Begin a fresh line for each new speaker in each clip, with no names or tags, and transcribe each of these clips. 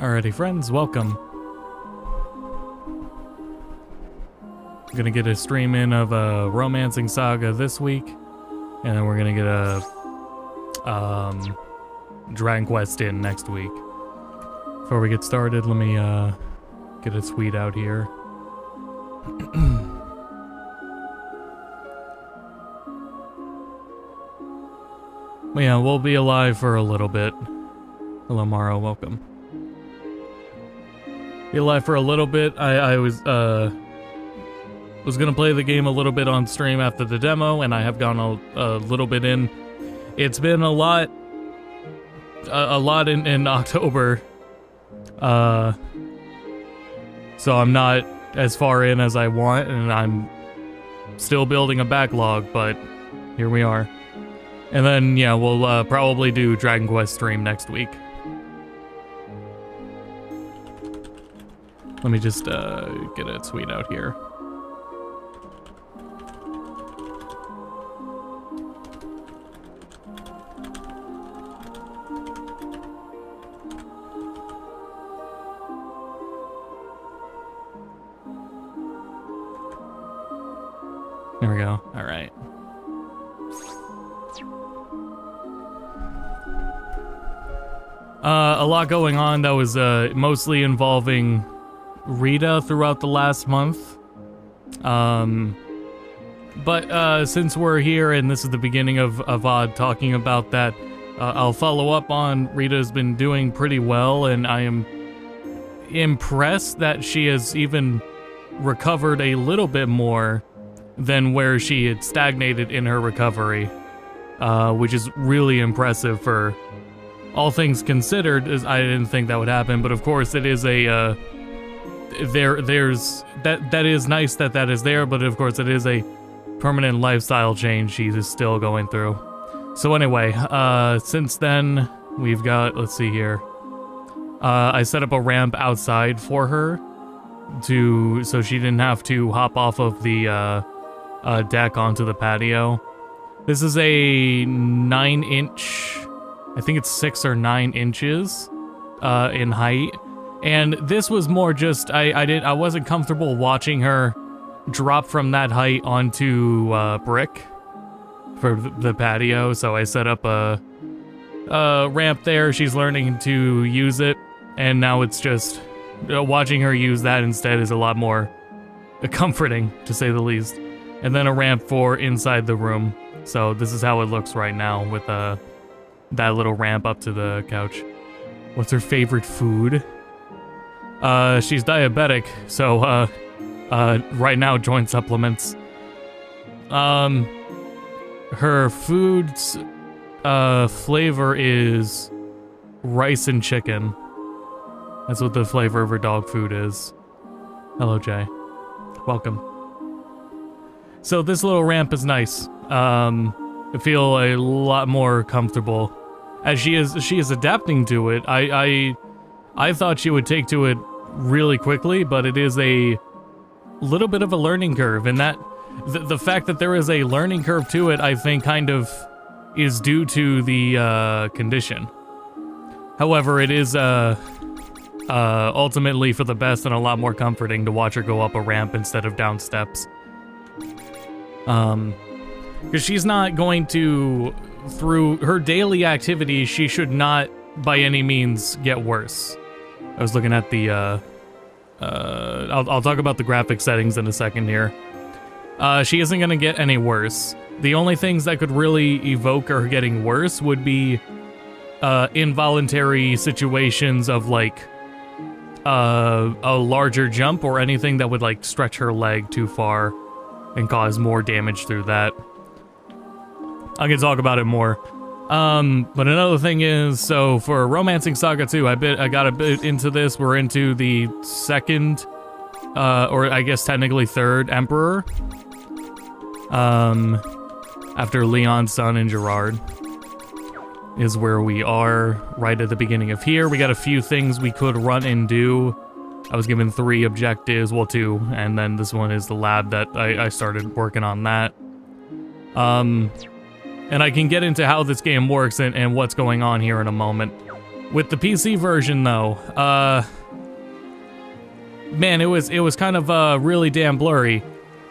Alrighty, friends, welcome. I'm gonna get a stream in of Romancing SaGa this week, and then we're gonna get a Dragon Quest in next week. Before we get started, let me get a tweet out here. But yeah, we'll be alive for a little bit. Hello, Maro, welcome. Be alive for a little bit. I was gonna play the game a little bit on stream after the demo, and I have gone a little bit in. It's been a lot in October, so I'm not as far in as I want, and I'm still building a backlog, but here we are. And then, yeah, we'll probably do Dragon Quest stream next week. Let me just get a tweet out here. There we go. All right. A lot going on that was mostly involving Rita throughout the last month. But since we're here and this is the beginning of Avad talking about that, I'll follow up on Rita's been doing pretty well, and I am impressed that she has even recovered a little bit more than where she had stagnated in her recovery, which is really impressive for all things considered. I didn't think that would happen, but of course it is a there's that is nice that is there, but of course it is a permanent lifestyle change she is still going through. So anyway, since then we've got, let's see here, I set up a ramp outside for her so she didn't have to hop off of the deck onto the patio. This is a 9-inch, I think it's 6 or 9 inches in height. And this was more just, I wasn't comfortable watching her drop from that height onto brick for the patio, so I set up a ramp there. She's learning to use it, and now it's just, watching her use that instead is a lot more comforting, to say the least. And then a ramp for inside the room. So this is how it looks right now with that little ramp up to the couch. What's her favorite food? She's diabetic, so right now joint supplements. Her food's flavor is rice and chicken. That's what the flavor of her dog food is. Hello, Jay. Welcome. So this little ramp is nice. I feel a lot more comfortable as she is adapting to it. I thought she would take to it really quickly, but it is a little bit of a learning curve, and that the fact that there is a learning curve to it, I think, kind of is due to the condition. However, it is ultimately for the best and a lot more comforting to watch her go up a ramp instead of down steps. Because she's not going to, through her daily activities, she should not by any means get worse. I was looking at the, I'll talk about the graphic settings in a second here. She isn't going to get any worse. The only things that could really evoke her getting worse would be involuntary situations of like a larger jump or anything that would like stretch her leg too far and cause more damage through that. I can talk about it more. But another thing is, so for Romancing SaGa 2, I got a bit into this. We're into the second, or I guess technically third Emperor. After Leon's son and Gerard is where we are right at the beginning of here. We got a few things we could run and do. I was given 3 objectives, well 2, and then this one is the lab that I started working on that. And I can get into how this game works and what's going on here in a moment. With the PC version, though, man, it was kind of really damn blurry.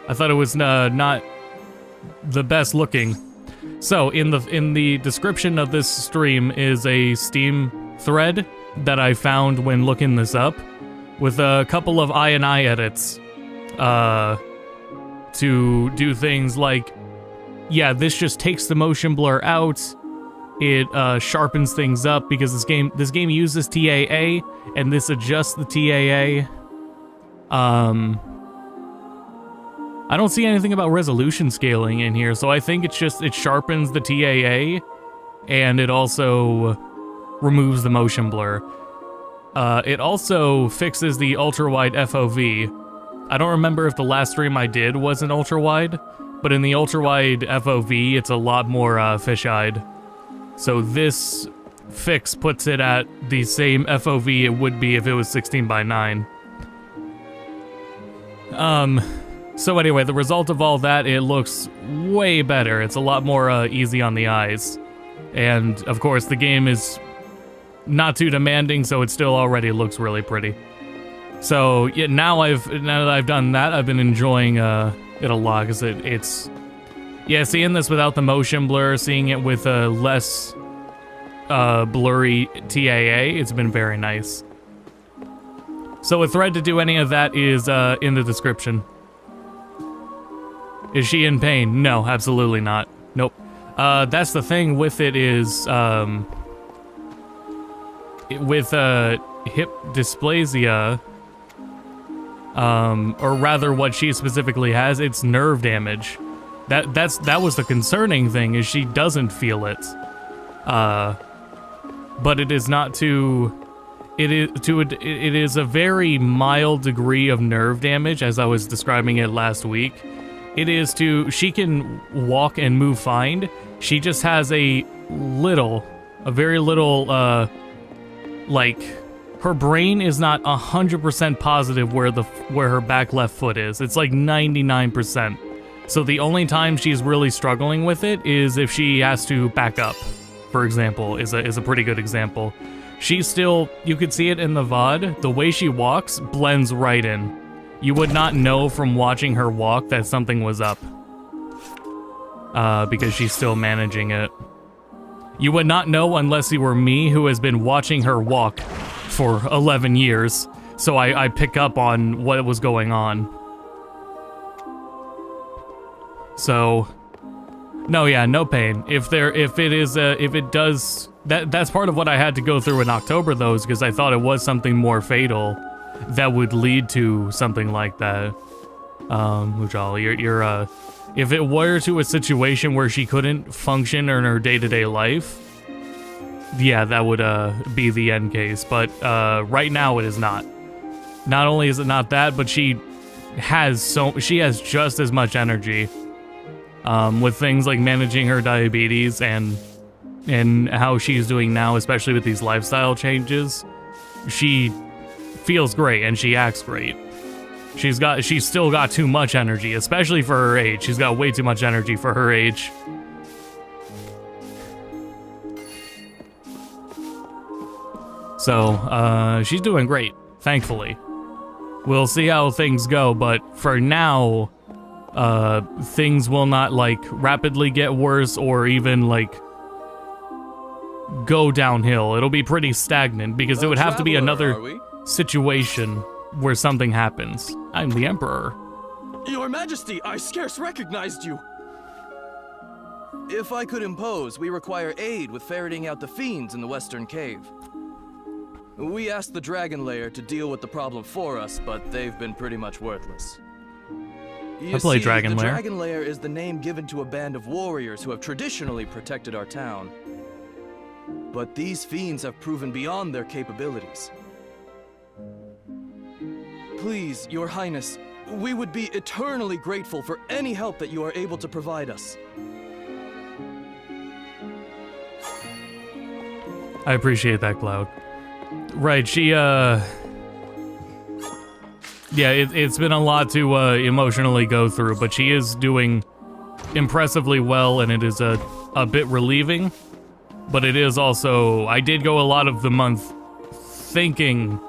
I thought it was not the best looking. So in the description of this stream is a Steam thread that I found when looking this up, with a couple of I edits, to do things like, yeah, this just takes the motion blur out. It sharpens things up because this game uses TAA, and this adjusts the TAA. I don't see anything about resolution scaling in here, so I think it sharpens the TAA, and it also removes the motion blur. It also fixes the ultra-wide FOV. I don't remember if the last stream I did was an ultra-wide, but in the ultra-wide FOV, it's a lot more fisheyed. So this fix puts it at the same FOV it would be if it was 16:9. So anyway, the result of all that, it looks way better. It's a lot more easy on the eyes. And of course, the game is not too demanding, so it still already looks really pretty. So yeah, now that I've done that, I've been enjoying it a lot, because it's yeah, seeing this without the motion blur, seeing it with a less blurry TAA, it's been very nice. So a thread to do any of that is in the description. Is she in pain? No, absolutely not. Nope. That's the thing with it is, with hip dysplasia, or rather what she specifically has, it's nerve damage. That was the concerning thing, is she doesn't feel it. But it is not to... It is a very mild degree of nerve damage, as I was describing it last week. It is to... She can walk and move fine. She just has a very little, like... Her brain is not 100% positive where her back left foot is. It's like 99%. So the only time she's really struggling with it is if she has to back up, for example, is a pretty good example. She's still, you could see it in the VOD, the way she walks blends right in. You would not know from watching her walk that something was up. Because she's still managing it. You would not know unless you were me, who has been watching her walk for 11 years. So I pick up on what was going on. So, no, yeah, no pain. If it does, that's part of what I had to go through in October, though, is because I thought it was something more fatal that would lead to something like that. Mujal, if it were to a situation where she couldn't function in her day-to-day life, yeah, that would be the end case. But right now, it is not. Not only is it not that, but she has just as much energy. With things like managing her diabetes and how she's doing now, especially with these lifestyle changes, she feels great and she acts great. She's still got too much energy, especially for her age. She's got way too much energy for her age. So, she's doing great, thankfully. We'll see how things go, but for now, things will not, like, rapidly get worse or even, like, go downhill. It'll be pretty stagnant, because it would have to be another situation where something happens. I'm the Emperor.
Your Majesty, I scarce recognized you! If I could impose, we require aid with ferreting out the fiends in the Western Cave. We asked the Dragon Lair to deal with the problem for us, but they've been pretty much worthless. You see,
Dragon Lair.
The Dragon Lair is the name given to a band of warriors who have traditionally protected our town. But these fiends have proven beyond their capabilities. Please, Your Highness, we would be eternally grateful for any help that you are able to provide us.
I appreciate that, Cloud. Right, she, yeah, it's been a lot to emotionally go through, but she is doing impressively well, and it is a bit relieving but it is also, I did go a lot of the month thinking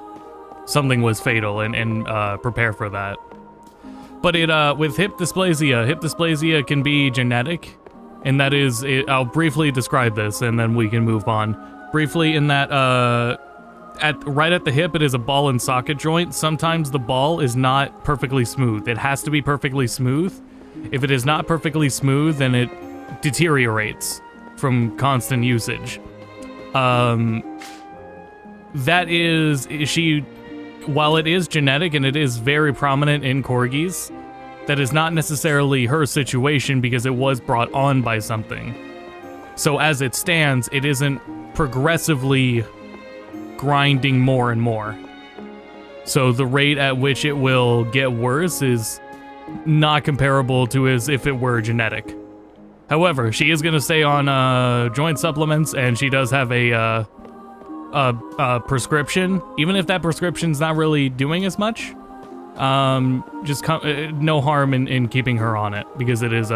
something was fatal and prepare for that. But with hip dysplasia can be genetic, and that is, I'll briefly describe this and then we can move on. Briefly, in that, right at the hip, it is a ball and socket joint. Sometimes the ball is not perfectly smooth. It has to be perfectly smooth. If it is not perfectly smooth, then it deteriorates from constant usage. That is, while it is genetic and it is very prominent in corgis, that is not necessarily her situation because it was brought on by something. So as it stands, it isn't progressively grinding more and more. So the rate at which it will get worse is not comparable to as if it were genetic. However, she is going to stay on joint supplements, and she does have a prescription. Even if that prescription's not really doing as much, just no harm in keeping her on it, because it is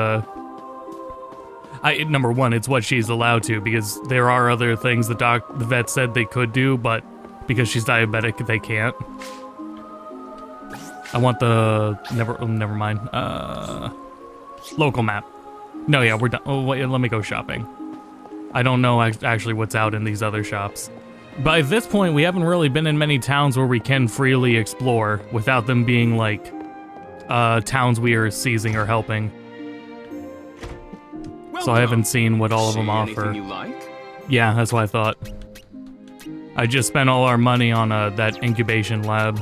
number one, it's what she's allowed to, because there are other things the vet said they could do, but because she's diabetic, they can't. I want the never mind. Local map. No, yeah, we're done. Oh, wait, let me go shopping. I don't know actually what's out in these other shops. By this point, we haven't really been in many towns where we can freely explore without them being like towns we are seizing or helping. So I haven't seen what all of them offer.
You like?
Yeah, that's what I thought. I just spent all our money on that incubation lab.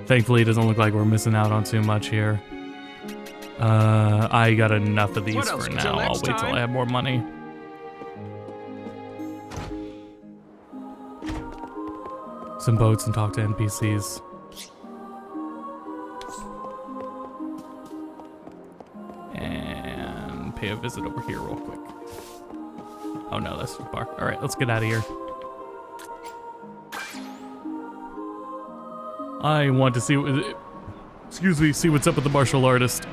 Thankfully, it doesn't look like we're missing out on too much here. I got enough of these for now. I'll wait till I have more money. Some boats and talk to NPCs. And pay a visit over here real quick. Oh no, that's too far. Alright, let's get out of here. I want to see see what's up with the martial artist.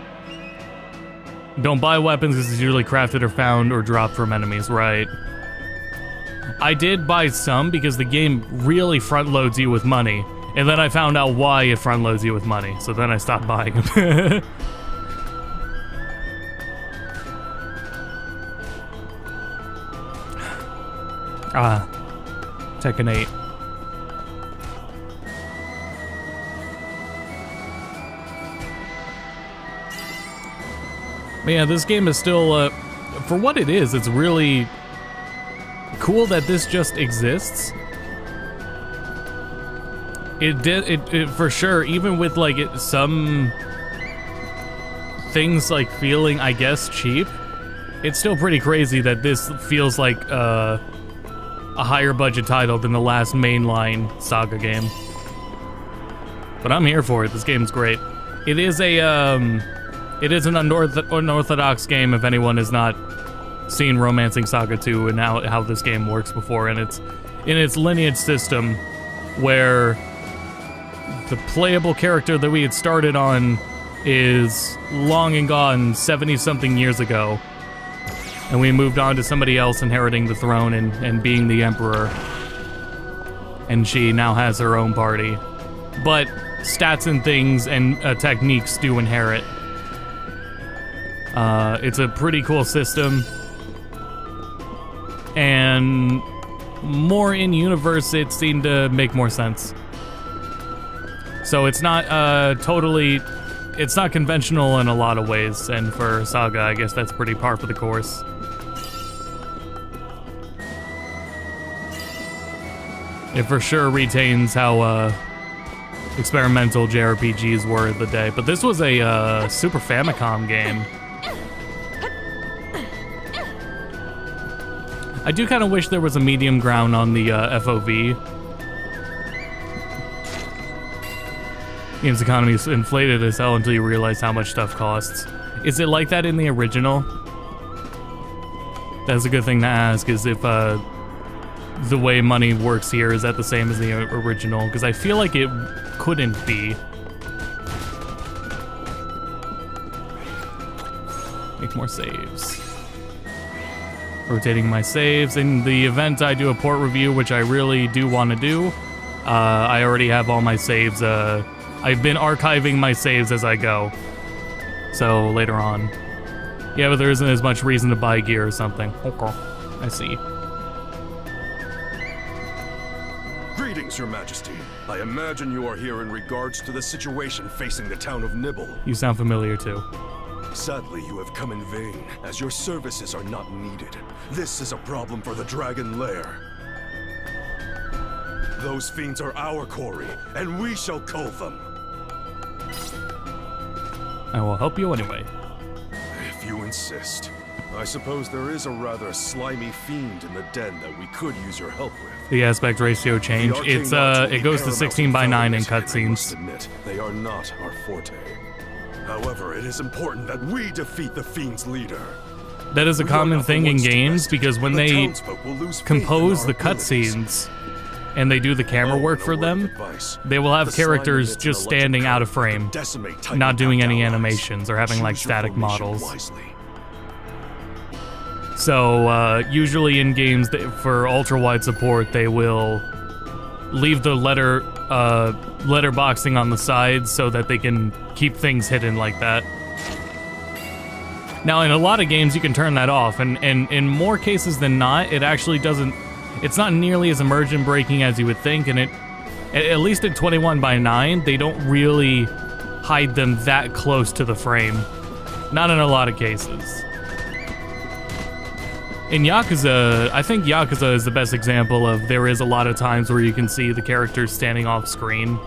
Don't buy weapons because it's usually crafted or found or dropped from enemies, right? I did buy some because the game really front loads you with money, and then I found out why it front loads you with money, so then I stopped buying them. Tekken 8. But yeah, this game is still, for what it is, it's really cool that this just exists. It for sure, even with like some things like feeling, I guess, cheap, it's still pretty crazy that this feels like a higher budget title than the last mainline Saga game. But I'm here for it. This game's great. It is an unorthodox game if anyone has not seen Romancing SaGa 2 and how this game works before, and it's in its lineage system where the playable character that we had started on is long and gone 70-something years ago, and we moved on to somebody else inheriting the throne and being the emperor, and she now has her own party. But stats and things and techniques do inherit. It's a pretty cool system, and more in-universe it seemed to make more sense. So it's not it's not conventional in a lot of ways, and for Saga, I guess that's pretty par for the course. It for sure retains how experimental JRPGs were in the day, but this was a Super Famicom game. I do kind of wish there was a medium ground on the FOV. Games economy is inflated as hell until you realize how much stuff costs. Is it like that in the original? That's a good thing to ask, is if the way money works here, is that the same as the original? Because I feel like it couldn't be. Make more saves. Rotating my saves. In the event I do a port review, which I really do want to do, I already have all my saves. I've been archiving my saves as I go. So later on. Yeah, but there isn't as much reason to buy gear or something. Okay, I see.
Greetings, Your Majesty. I imagine you are here in regards to the situation facing the town of Nibble.
You sound familiar too.
Sadly, you have come in vain, as your services are not needed. This is a problem for the Dragon Lair. Those fiends are our quarry, and we shall cull them.
I will help you anyway.
If you insist. I suppose there is a rather slimy fiend in the den that we could use your help with.
The aspect ratio change. It's it goes to 16:9 in cutscenes.
I must admit, they are not our forte. However, it is important that we defeat the fiend's leader.
That is a common thing in games because when they compose the cutscenes and they do the camera work for them, they will have characters just standing out of frame, not doing any animations or having like static models. So usually in games for ultra-wide support, they will leave the letterboxing on the sides so that they can keep things hidden like that. Now, in a lot of games, you can turn that off, and in more cases than not, it actually doesn't. It's not nearly as immersion breaking as you would think, and at least in 21:9, they don't really hide them that close to the frame. Not in a lot of cases. In Yakuza, I think Yakuza is the best example of there is a lot of times where you can see the characters standing off screen.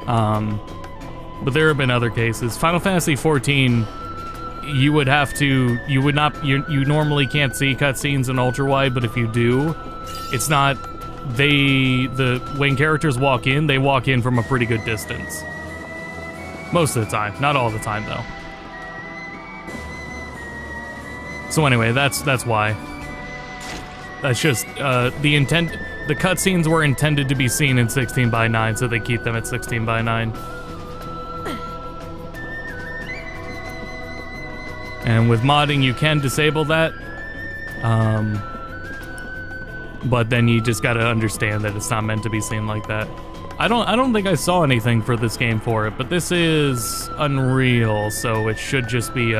But there have been other cases. Final Fantasy XIV, you normally can't see cutscenes in ultra wide, but if you do, it's not, when characters walk in, they walk in from a pretty good distance. Most of the time, not all the time though. So anyway, that's why. That's just, the cutscenes were intended to be seen in 16:9, so they keep them at 16:9. And with modding, you can disable that. But then you just gotta understand that it's not meant to be seen like that. I don't think I saw anything for this game for it, but this is Unreal, so it should just be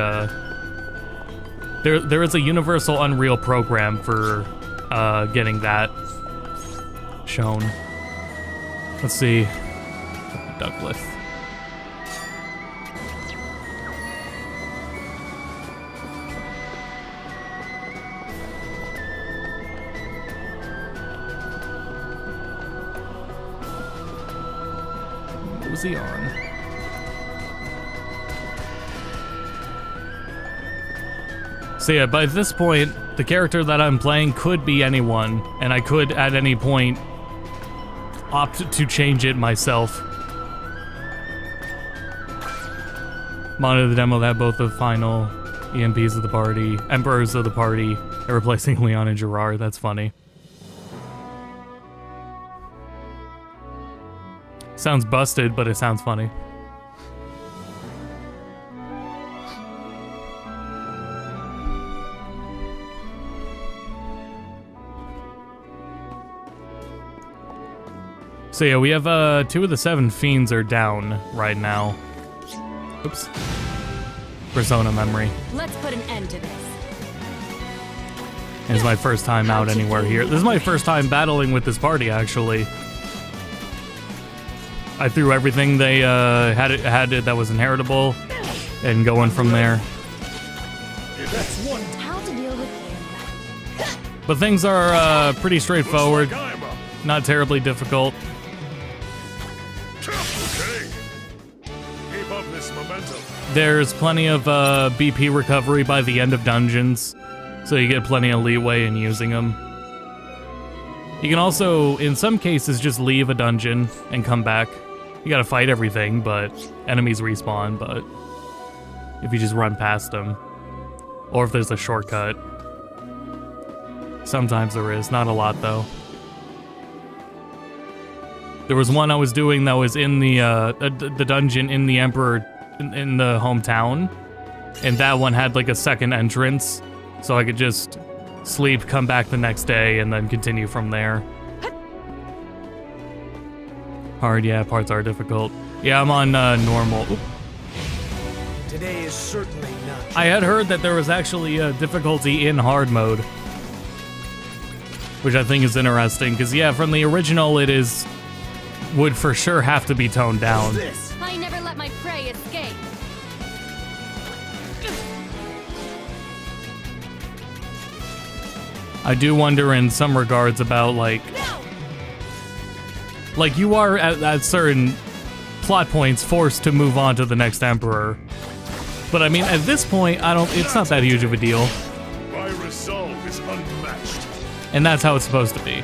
there is a universal Unreal program for getting that shown. Let's see. Douglas. Mosey on. So yeah, by this point, the character that I'm playing could be anyone, and I could at any point opt to change it myself. Monitor the demo that had both the final EMPs of the party, Emperors of the party, and replacing Leon and Gerard. That's funny. Sounds busted, but it sounds funny. So yeah, we have 2 of the 7 fiends are down right now. Oops. Persona memory.
Let's put an end to this.
This is my first time out anywhere here. This is my first time battling with this party, actually. I threw everything they had that was inheritable, and going from there.
How to deal with him.
But things are pretty straightforward, not terribly difficult.
Okay. Keep up this momentum.
There's plenty of BP recovery by the end of dungeons, so you get plenty of leeway in using them. You can also, in some cases, just leave a dungeon and come back. You gotta fight everything, but enemies respawn, but if you just run past them, or if there's a shortcut. Sometimes there is, not a lot though. There was one I was doing that was in the dungeon in the Emperor, in the hometown, and that one had like a second entrance, So I could just sleep, come back the next day, and then continue from there. Hard, yeah, parts are difficult. Yeah, I'm on normal. Oop.
Today is certainly not.
I had heard that there was actually a difficulty in hard mode, which I think is interesting, because yeah, from the original would for sure have to be toned down.
This.
I never let my prey escape.
I do wonder in some regards about like you are at certain plot points forced to move on to the next emperor. But I mean, at this point, it's not that huge of a deal.
My resolve is unmatched.
And that's how it's supposed to be.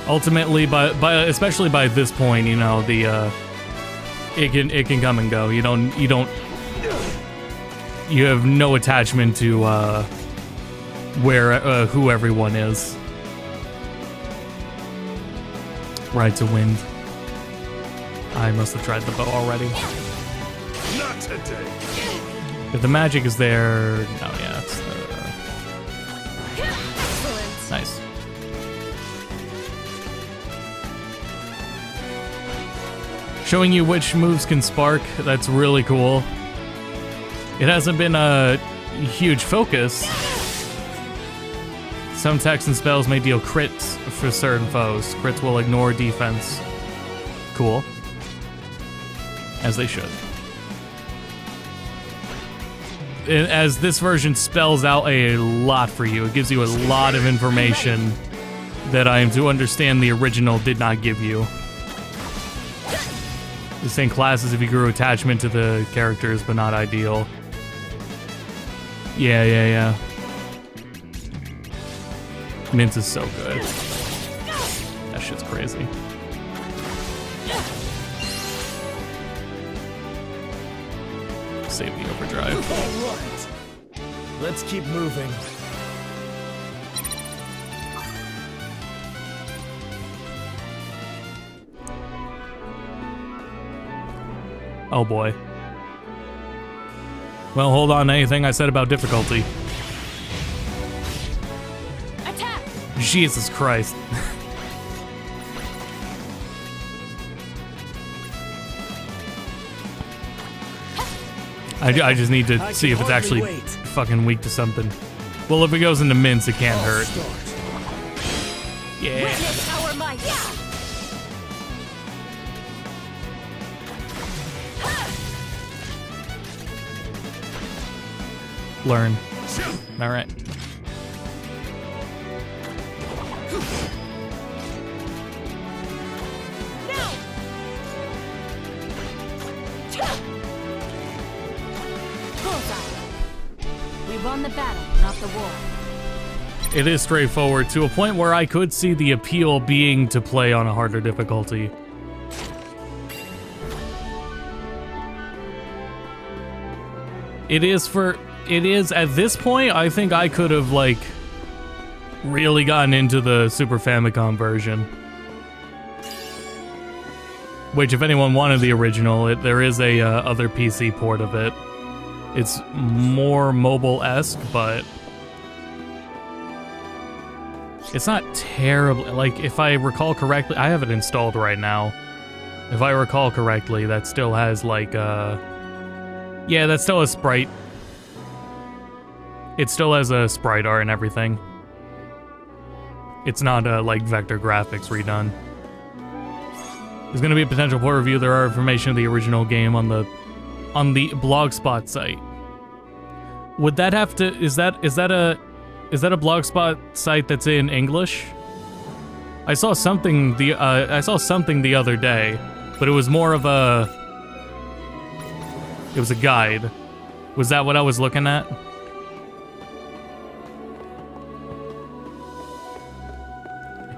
Ultimately, especially by this point, you know, it can come and go. You have no attachment to who everyone is. Ride to wind. I must have tried the bow already.
Not today.
If the magic is there, no, yeah, it's
Excellent.
nice. Showing you which moves can spark, that's really cool. It hasn't been a huge focus. Some attacks and spells may deal crits for certain foes. Crits will ignore defense. Cool. As they should. As this version spells out a lot for you. It gives you a lot of information that I am to understand the original did not give you. The same classes if you grew attachment to the characters, but not ideal. Yeah. Mint is so good. That shit's crazy. Save the overdrive.
All right. Let's keep moving.
Oh boy. Well, hold on to anything I said about difficulty.
Attack!
Jesus Christ. I just need to see if it's actually fucking weak to something. Well, if it goes into mints, it can't hurt. Yeah.
Witness our might!
Learn. Alright.
We won the battle, not the war.
It is straightforward, to a point where I could see the appeal being to play on a harder difficulty. It is, at this point, I think I could have, like, really gotten into the Super Famicom version. Which, if anyone wanted the original, there is a other PC port of it. It's more mobile-esque, but it's not terribly, like, if I recall correctly, I have it installed right now. If I recall correctly, that still has, like, yeah, that still has sprite. It still has a sprite art and everything. It's not, like, vector graphics redone. There's gonna be a potential port review. There are information of the original game on the Blogspot site. Would that have to, is that a Blogspot site that's in English? I saw something the other day, but it was more of it was a guide. Was that what I was looking at?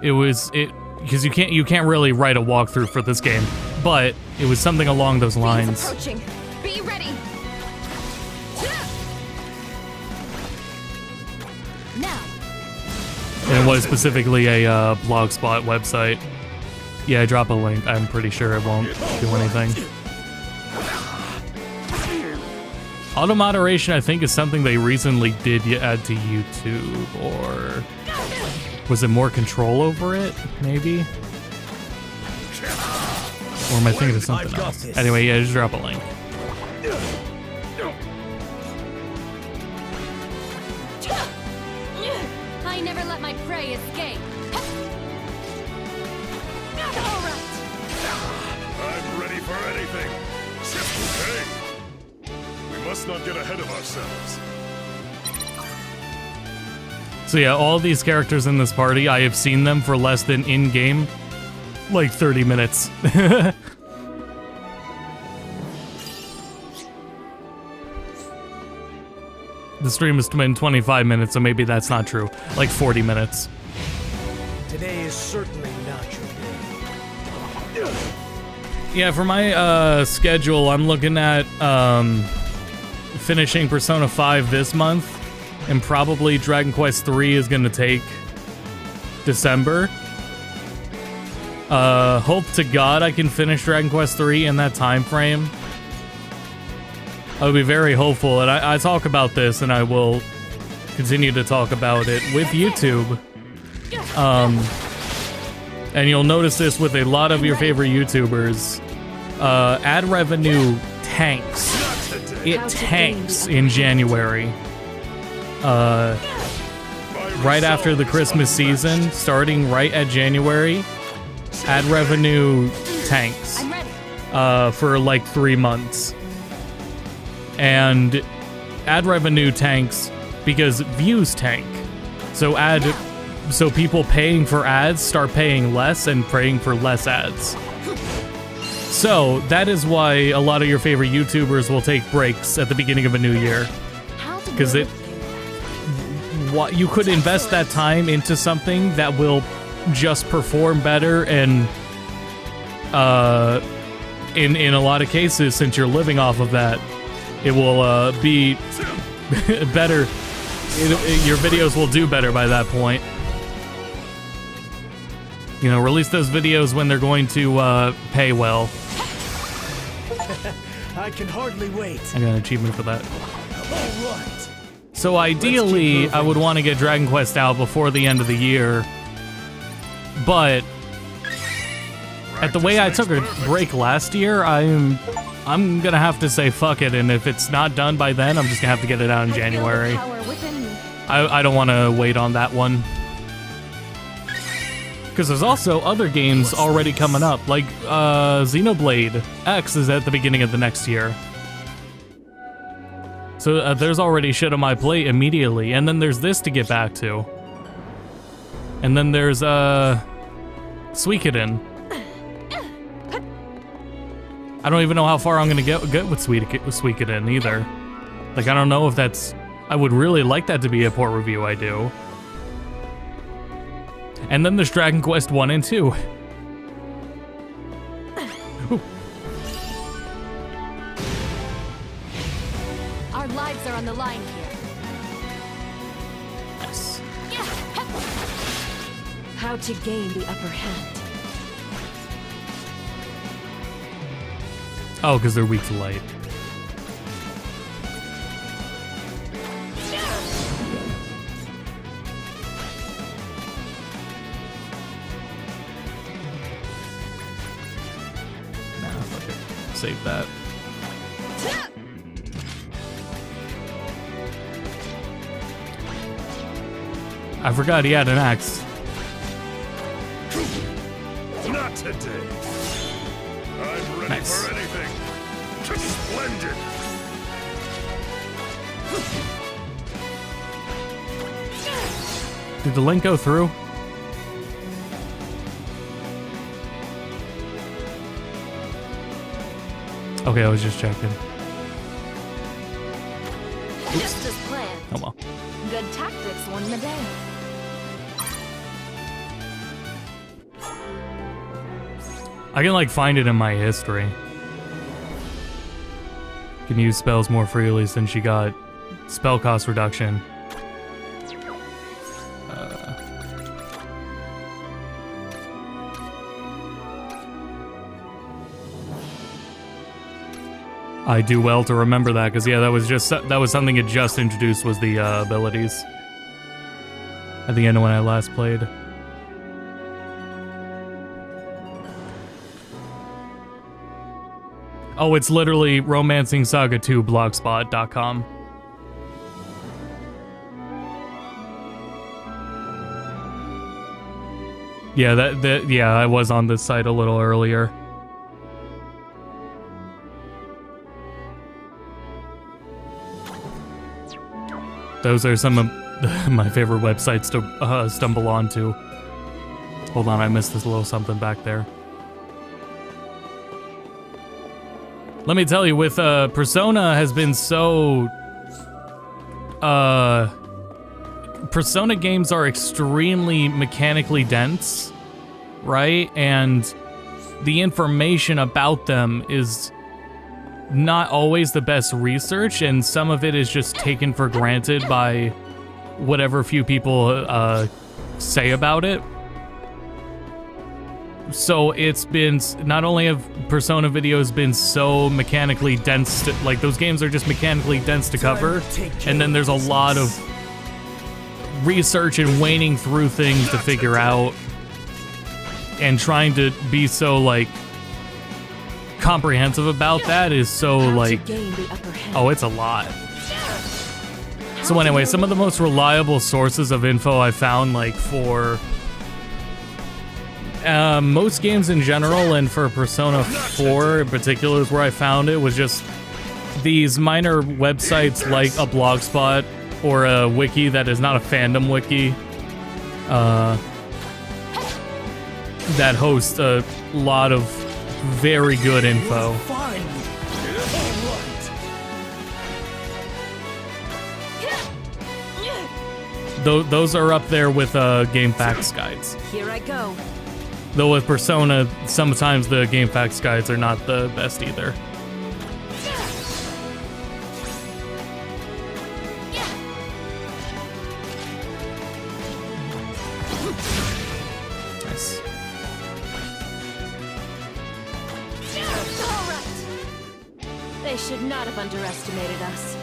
Because you can't really write a walkthrough for this game, but it was something along those lines.
Approaching. Be ready. Now.
And it was specifically a Blogspot website. Yeah, drop a link. I'm pretty sure it won't do anything. Auto moderation, I think, is something they recently did add to YouTube, or was it more control over it? Maybe. Or am I thinking of something else? Anyway, yeah, just drop a link.
I never let my prey escape. All right.
I'm ready for anything. Okay. We must not get ahead of ourselves.
So yeah, all these characters in this party, I have seen them for less than in-game, like 30 minutes. The stream has been 25 minutes, so maybe that's not true. Like 40 minutes.
Today is certainly not your day.
Yeah, for my schedule, I'm looking at finishing Persona 5 this month, and probably Dragon Quest III is going to take December. Hope to God I can finish Dragon Quest III in that time frame. I would be very hopeful, and I talk about this, and I will continue to talk about it with YouTube. And you'll notice this with a lot of your favorite YouTubers. Ad revenue tanks. It tanks in January. Right after the Christmas season, starting right at January, ad revenue tanks for like 3 months. And ad revenue tanks because views tank. So people paying for ads start paying less and paying for less ads. So that is why a lot of your favorite YouTubers will take breaks at the beginning of a new year. Because you could invest that time into something that will just perform better, and in a lot of cases, since you're living off of that, it will be better. Your videos will do better by that point. You know, release those videos when they're going to pay well.
I can hardly wait.
I got an achievement for that.
All right.
So ideally, I would want to get Dragon Quest out before the end of the year. But at the way I took a break last year, I'm gonna have to say fuck it, and if it's not done by then, I'm just gonna have to get it out in January. I don't want to wait on that one. Because there's also other games already coming up, like Xenoblade X is at the beginning of the next year. So there's already shit on my plate immediately, and then there's this to get back to. And then there's Suikoden. I don't even know how far I'm gonna get with Suikoden either. Like, I don't know if that's... I would really like that to be a port review I do. And then there's Dragon Quest 1 and 2.
Our lives are on the line here.
Nice.
How to gain the upper hand.
Oh, because they're weak to light. Nah, fuck it. Save that. I forgot he had an axe.
Not today. I'm ready
Nice.
for anything. Splendid.
Did the link go through? Okay, I was just checking.
Just as planned.
Oh well.
Good tactics won the day.
I can like find it in my history. Can use spells more freely since she got spell cost reduction. I do well to remember that, because yeah, that was something it just introduced, was the abilities. At the end of when I last played. Oh, it's literally Romancing SaGa 2 blogspot.com. Yeah, yeah, I was on this site a little earlier. Those are some of my favorite websites to stumble onto. Hold on, I missed this little something back there. Let me tell you, with Persona has been so... Persona games are extremely mechanically dense, right? And the information about them is not always the best research, and some of it is just taken for granted by whatever few people say about it. So it's been, not only have Persona videos been so mechanically dense, like those games are just mechanically dense to cover, and then there's a lot of research and wading through things to figure out, and trying to be so like comprehensive about that is so like, oh, it's a lot. So anyway, some of the most reliable sources of info I found, like for most games in general, and for Persona 4 in particular is where I found it, was just these minor websites like a blogspot or a wiki that is not a fandom wiki that hosts a lot of very good info. Those are up there with game facts guides.
Here I go.
Though with Persona, sometimes the game facts guides are not the best either. Nice.
All right. They should not have underestimated us.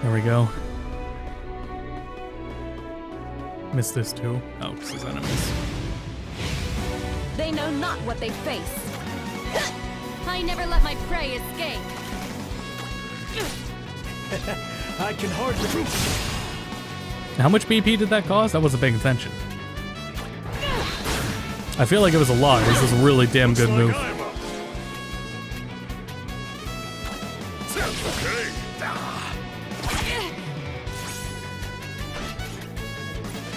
There we go. Missed this too. Oh, this is enemies.
They know not what they face. I never let my prey escape.
I can hardly...
How much BP did that cost? I wasn't paying attention. I feel like it was a lot. This is a really damn good move.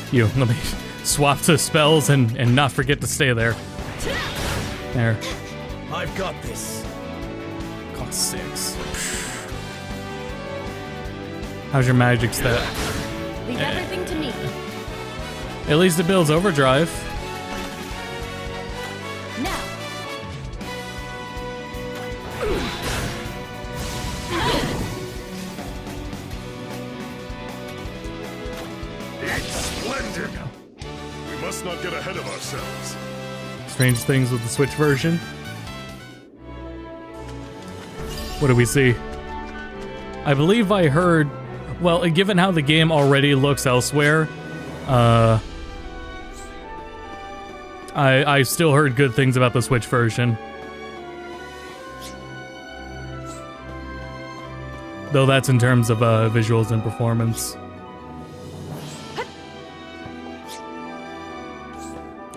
You, let me swap to spells and not forget to stay there. There.
I've got this.
Cost 6. How's your magic stat?
Leave everything to me.
At least it builds overdrive.
Now.
Splendid! We must not get ahead of ourselves.
Strange things with the Switch version. What do we see? I believe I heard... Well, given how the game already looks elsewhere, I still heard good things about the Switch version. Though that's in terms of visuals and performance.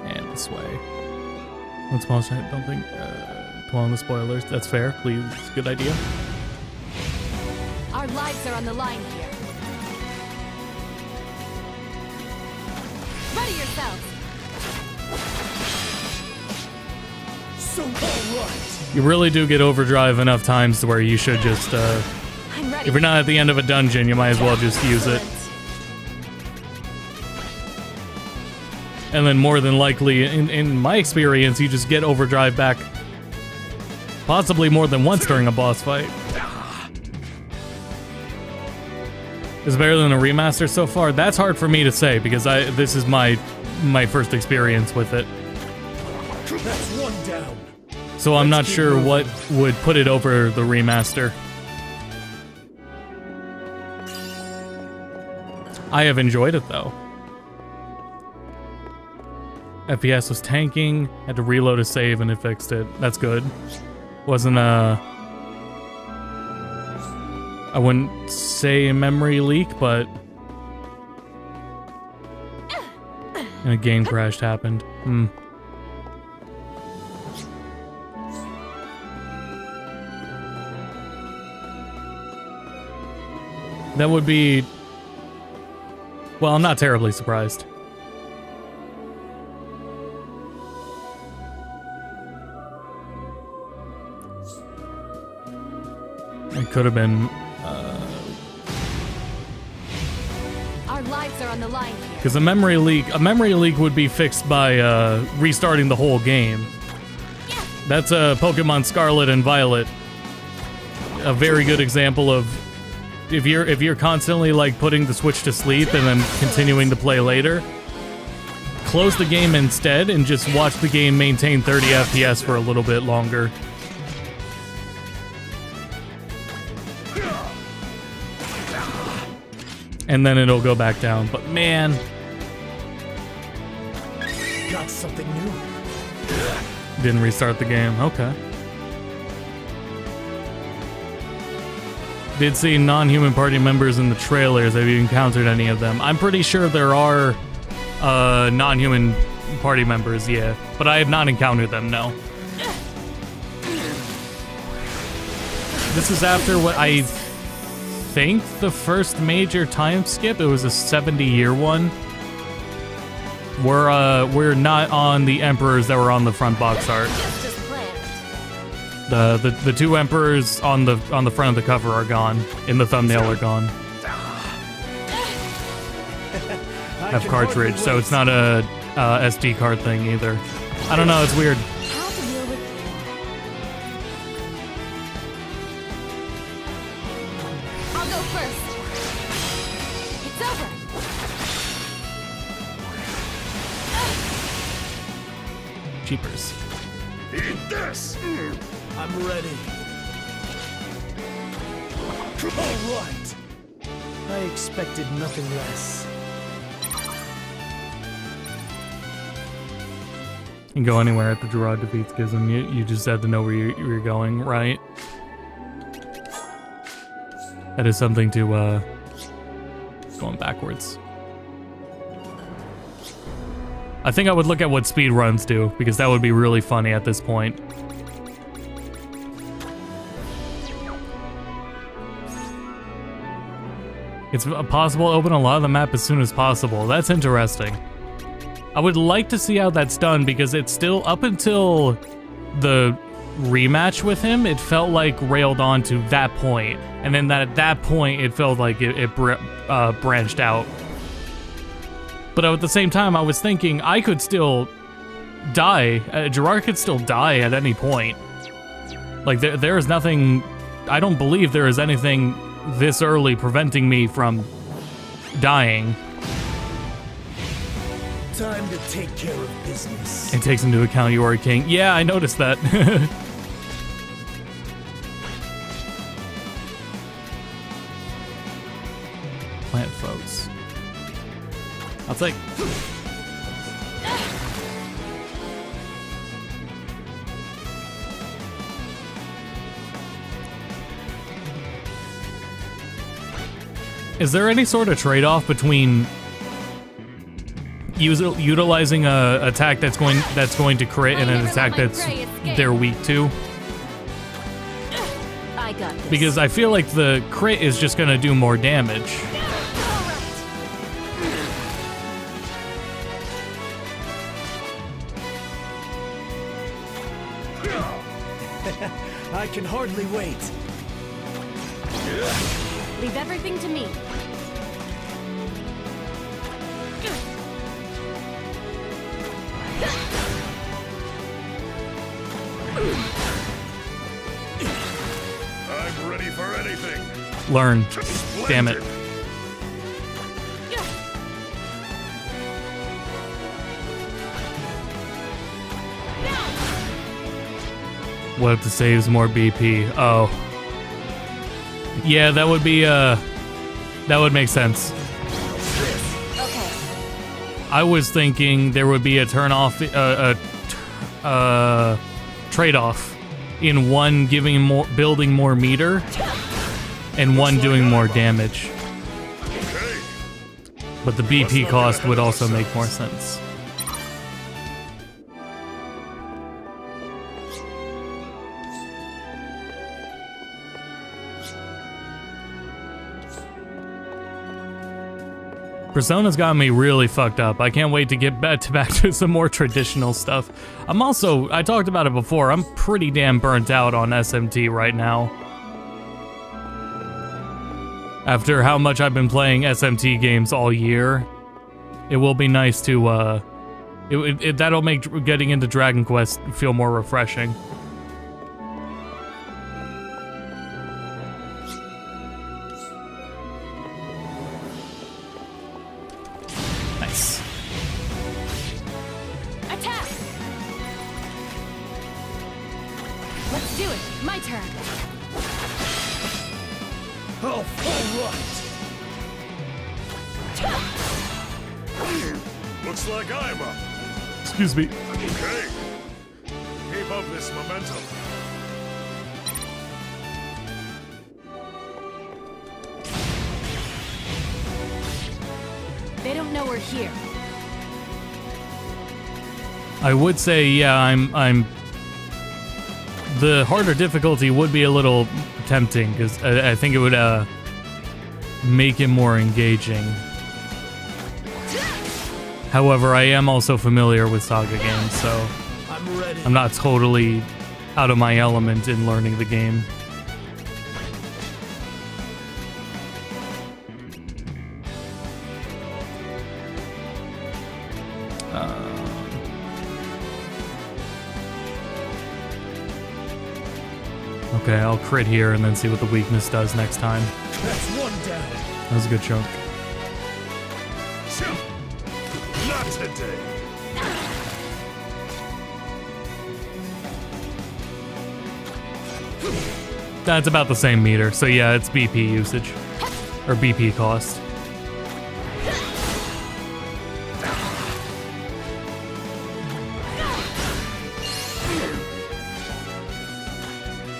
And this way. One small shot, don't think... Dwell on the spoilers. That's fair. Please, good idea.
Our lives are on the line here. Ready yourselves.
So all right.
You really do get overdrive enough times to where you should just,
I'm ready.
if you're not at the end of a dungeon, you might as well just use it. And then more than likely, in my experience, you just get overdrive back possibly more than once during a boss fight. Is it better than a remaster so far? That's hard for me to say because this is my my first experience with it.
That's one down.
So I'm not sure what would put it over the remaster. I have enjoyed it though. FPS was tanking, had to reload a save and it fixed it. That's good. Wasn't I wouldn't say a memory leak, but and a game crash happened. That would be... Well, I'm not terribly surprised. It could have been...
Our lives are on the line here.
Because a memory leak would be fixed by restarting the whole game. That's Pokemon Scarlet and Violet. A very good example of if you're constantly like putting the Switch to sleep and then continuing to play later, close the game instead and just watch the game maintain 30 FPS for a little bit longer. And then it'll go back down. But man,
Got something new.
didn't restart the game. Okay. Did see non-human party members in the trailers. Have you encountered any of them? I'm pretty sure there are non-human party members, yeah. But I have not encountered them, no. This is after what I think the first major time skip. It was a 70-year one. We're not on the emperors that were on the front box art.
Just as planned.
The two emperors on the front of the cover are gone. In the thumbnail are gone. Have cartridge, so it's not a SD card thing either. I don't know, it's weird.
How to deal with... I'll go first. It's over.
Cheapers.
Eat this!
I'm ready. All right. I expected nothing less.
You can go anywhere at the Gerard defeats Gizm. You just had to know where you're going, right? That is something to, going backwards. I think I would look at what speedruns do, because that would be really funny at this point. It's possible to open a lot of the map as soon as possible. That's interesting. I would like to see how that's done, because it's still, up until the rematch with him, it felt like railed on to that point. And then at that point, it felt like it branched out. But at the same time, I was thinking I could still die. Gerard could still die at any point. Like, there is nothing... I don't believe there is anything this early preventing me from dying.
Time to take care of business.
It takes into account you are a king. Yeah, I noticed that. Plant folks. I'll take... Is there any sort of trade-off between utilizing a attack that's going to crit and an attack that's they're weak to?
I got this.
Because I feel like the crit is just gonna do more damage.
I can hardly wait.
Leave everything to me.
I'm ready for anything.
Learn. Damn it. What to saves more BP? Oh. Yeah, that would be, that would make sense.
Okay.
I was thinking there would be a turn-off, trade-off in one giving more, building more meter, and one doing more damage. But the BP cost would also make more sense. Persona's got me really fucked up. I can't wait to get back to some more traditional stuff. I talked about it before, I'm pretty damn burnt out on SMT right now. After how much I've been playing SMT games all year, it will be nice to, that'll make getting into Dragon Quest feel more refreshing. Nice.
Attack! Let's do it. My turn.
Oh, all right.
Looks like I'm up.
Excuse me.
Okay. Keep up this momentum.
They don't know we're here.
I would say, yeah, I'm. The harder difficulty would be a little tempting because I think it would make it more engaging. However, I am also familiar with Saga games, so
I'm ready.
I'm not totally out of my element in learning the game. Okay, I'll crit here and then see what the weakness does next time.
That's one down.
That was a good chunk.
Not today.
That's about the same meter, so yeah, it's BP usage. Or BP cost.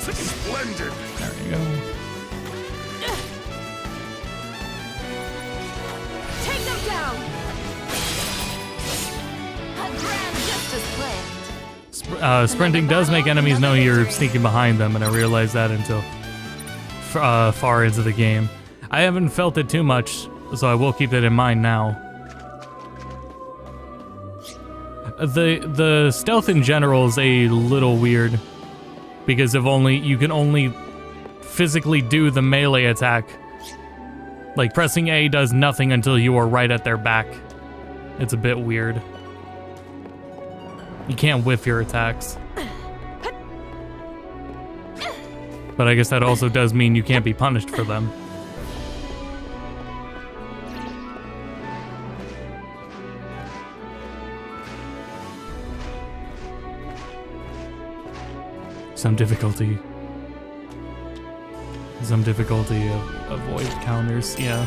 Splendid.
There you go.
Take them down! A grand just as planned.
Sprinting does make enemies know you're sneaking behind them, and I realized that until far into the game. I haven't felt it too much, so I will keep that in mind now. The stealth in general is a little weird, because you can only physically do the melee attack. Like, pressing A does nothing until you are right at their back. It's a bit weird. You can't whiff your attacks. But I guess that also does mean you can't be punished for them. Some difficulty of avoid counters, yeah.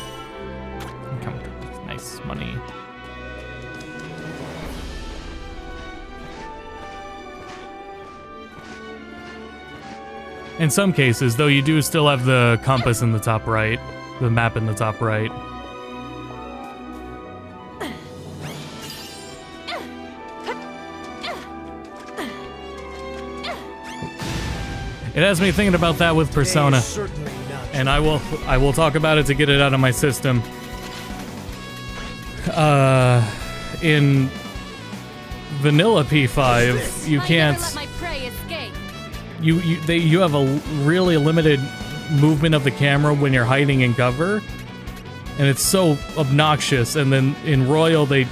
Nice money. In some cases, though, you do still have the compass in the top right, the map in the top right. It has me thinking about that with Persona,
Certainly not.
and I will talk about it to get it out of my system. In vanilla P5, you can't.
I never let my prey escape.
You have a really limited movement of the camera when you're hiding in cover, and it's so obnoxious. And then in Royal, they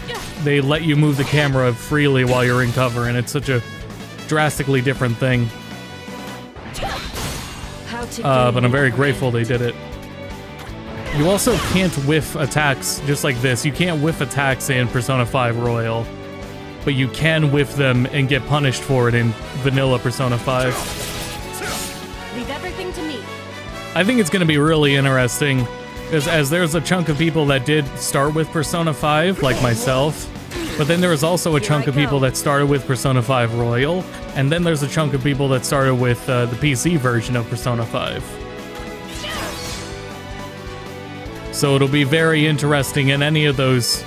let you move the camera freely while you're in cover, and it's such a drastically different thing. But I'm very grateful they did it. You also can't whiff attacks just like this. You can't whiff attacks in Persona 5 Royal, but you can whiff them and get punished for it in vanilla Persona 5. I think it's going to be really interesting, because as there's a chunk of people that did start with Persona 5, like myself, but then there was also a chunk of people that started with Persona 5 Royal, and then there's a chunk of people that started with the PC version of Persona 5. So it'll be very interesting in any of those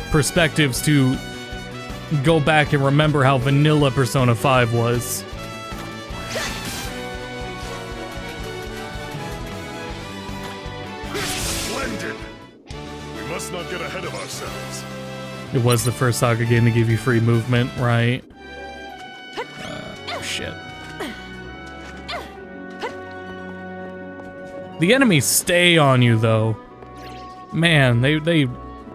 perspectives to go back and remember how vanilla Persona 5 was.
Splendid! We must not get ahead of ourselves.
It was the first Saga game to give you free movement, right? Oh shit. The enemies stay on you, though. Man, they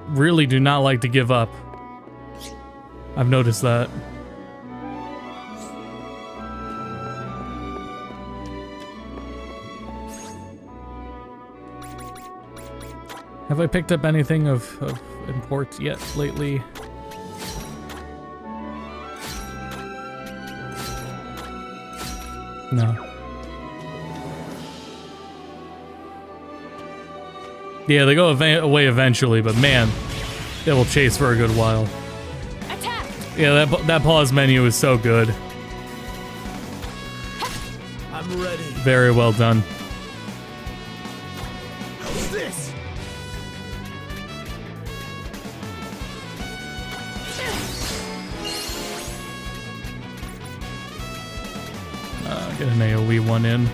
really do not like to give up. I've noticed that. Have I picked up anything of import yet lately? No. Yeah, they go away eventually, but man, they will chase for a good while.
Attack!
Yeah, that pause menu is so good.
I'm ready.
Very well done.
How's this?
Get an AoE one in.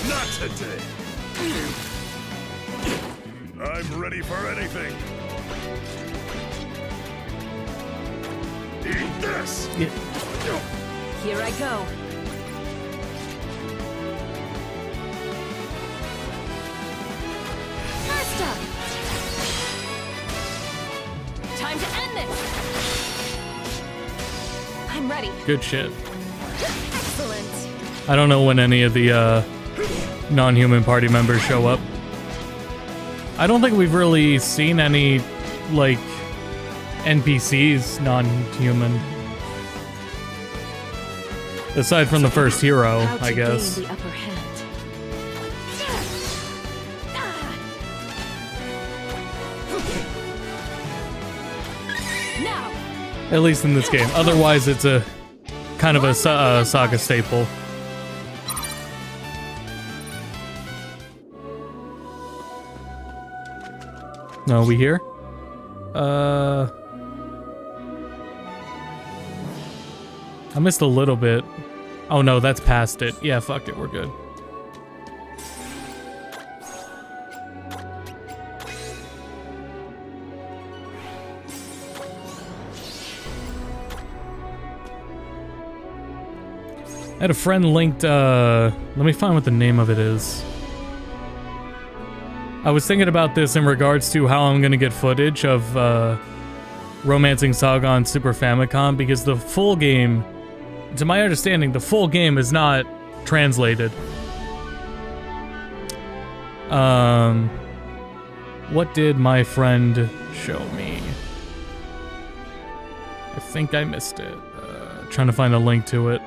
Not today. I'm ready for anything. Eat this.
Yeah.
Here I go. First up! Time to end this! I'm ready.
Good shit.
Excellent.
I don't know when any of the non-human party members show up. I don't think we've really seen any, like, NPCs non-human. Aside from the first hero,
How to
I guess.
gain the upper hand. Now.
At least in this game. Otherwise, it's a kind of a Saga staple. No, we here? I missed a little bit. Oh no, that's past it. Yeah, fuck it, we're good. I had a friend linked, let me find what the name of it is. I was thinking about this in regards to how I'm gonna get footage of, Romancing SaGa on Super Famicom, because the full game, to my understanding, the full game is not translated. What did my friend show me? I think I missed it. Trying to find a link to it.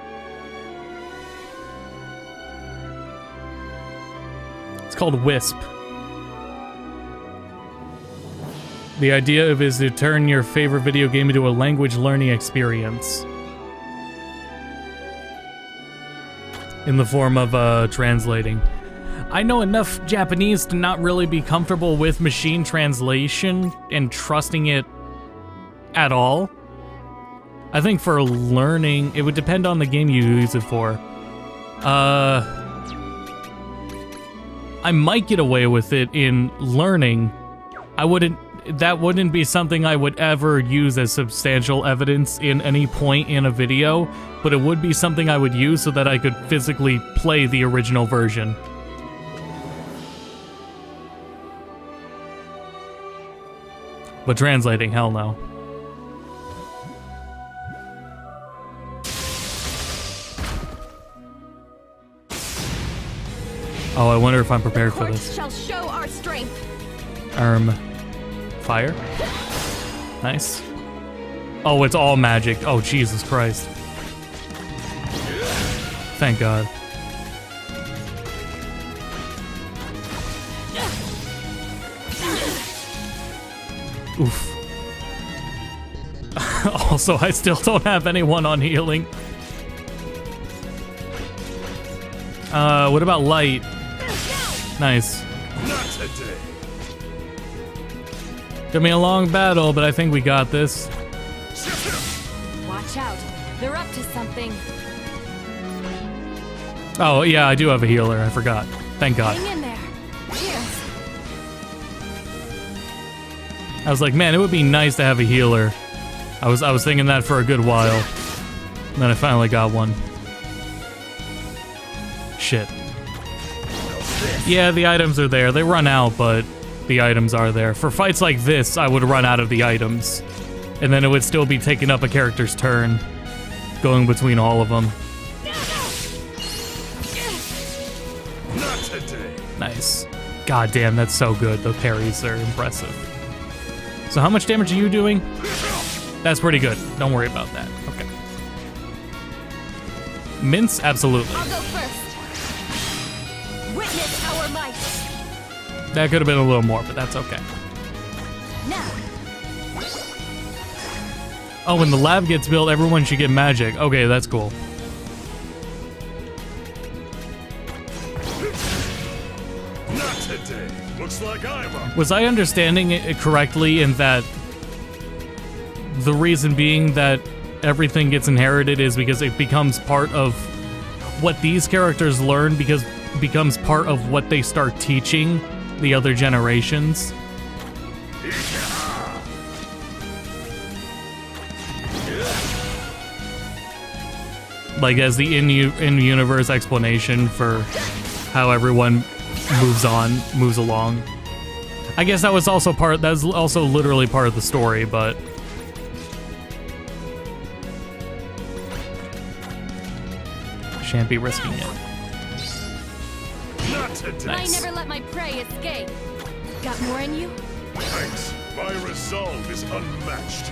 It's called Wisp. The idea of it is to turn your favorite video game into a language learning experience. In the form of translating. I know enough Japanese to not really be comfortable with machine translation and trusting it at all. I think for learning, it would depend on the game you use it for. I might get away with it in learning. That wouldn't be something I would ever use as substantial evidence in any point in a video, but it would be something I would use so that I could physically play the original version. But translating, hell no. Oh, I wonder if I'm prepared for this.
Shall show our strength.
Fire. Nice. Oh, it's all magic. Oh, Jesus Christ. Thank God. Oof. Also, I still don't have anyone on healing. What about light? Nice.
Not today.
Took me a long battle, but I think we got this.
Watch out. They're up to something.
Oh, yeah, I do have a healer. I forgot. Thank God.
Hang in there. Cheers.
I was like, man, it would be nice to have a healer. I was thinking that for a good while. And then I finally got one. Shit. Yeah, the items are there. They run out, but the items are there. For fights like this, I would run out of the items. And then it would still be taking up a character's turn, going between all of them.
Not today.
Nice. God damn, that's so good. The parries are impressive. So how much damage are you doing? That's pretty good. Don't worry about that. Okay. Mince? Absolutely.
I'll go first. Witness our might.
That could have been a little more, but that's okay.
Now.
Oh, when the lab gets built, everyone should get magic. Okay, that's cool.
Not today. Looks like I'm up.
Was I understanding it correctly in that the reason being that everything gets inherited is because it becomes part of what these characters learn, because it becomes part of what they start teaching the other generations? Like as the in-universe explanation for how everyone moves along. I guess that was also that's also literally part of the story, but shan't be risking it.
Not today.
I never let my prey escape. Got more in you?
Thanks. My resolve is unmatched.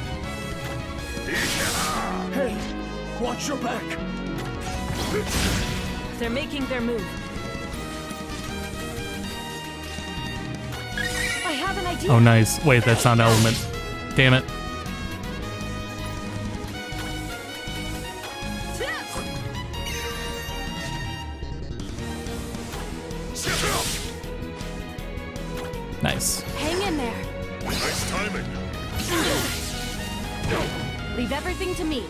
Hey, watch your back.
They're making their move. I have an idea.
Oh, nice. Wait, that's sound element. Damn it. Nice.
Hang in there.
Nice timing.
Leave everything to me.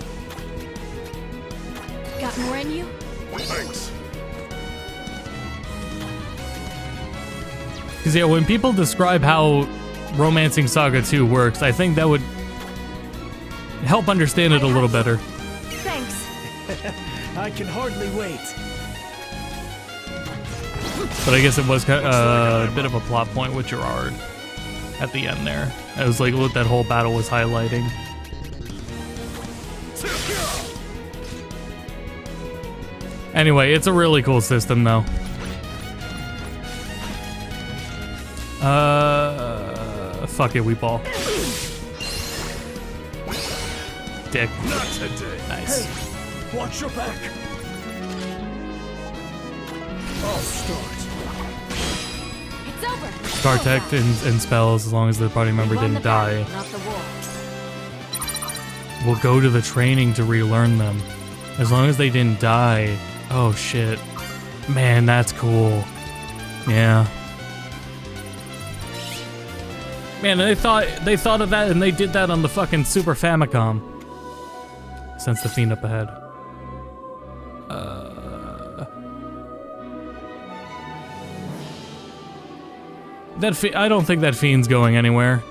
Got more in you?
Thanks.
Because, yeah, when people describe how Romancing SaGa 2 works, I think that would help understand it a little better.
Thanks.
I can hardly wait.
But I guess it was a bit of a plot point with Gerard at the end there. It was like what that whole battle was highlighting. Anyway, it's a really cool system, though. Fuck it, we ball. Dick.
Not today.
Nice.
Hey, watch your back. I'll start.
It's over.
Scar tech and spells as long as the party member
Won the
didn't
battle,
die.
not the war.
We'll go to the training to relearn them. As long as they didn't die. Oh shit. Man, that's cool. Yeah. Man, they thought of that and they did that on the fucking Super Famicom. Sense the fiend up ahead. I don't think that fiend's going anywhere.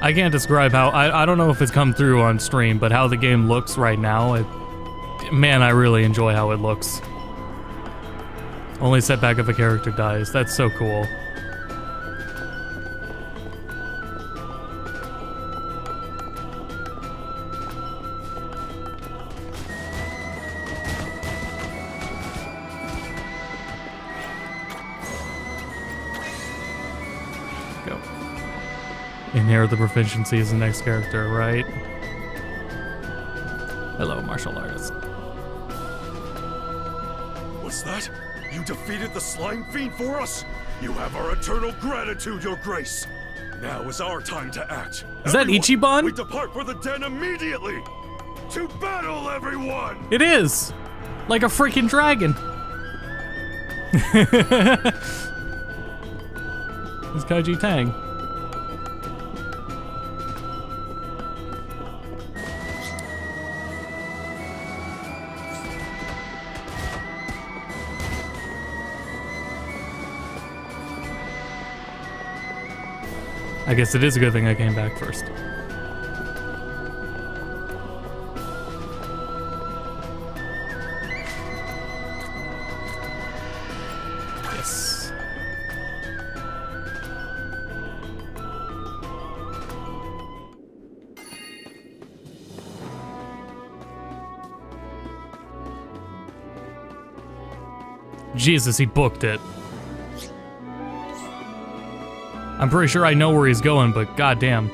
I can't describe how, I don't know if it's come through on stream, but how the game looks right now, man, I really enjoy how it looks. Only setback if a character dies. That's so cool. inherit the proficiency as the next character, right? Hello, martial artist.
What's that? You defeated the slime fiend for us? You have our eternal gratitude, your grace. Now is our time to act.
Is that Ichiban?
We depart for the den immediately! To battle, everyone!
It is! Like a freaking dragon. It's Kaiji Tang. I guess it is a good thing I came back first. Yes. Jesus, he booked it. I'm pretty sure I know where he's going, but goddamn.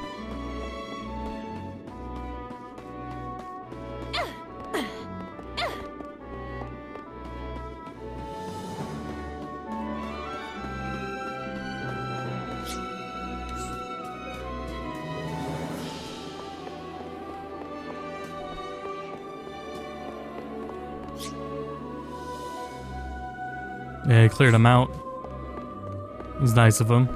Yeah, he cleared him out. It was nice of him.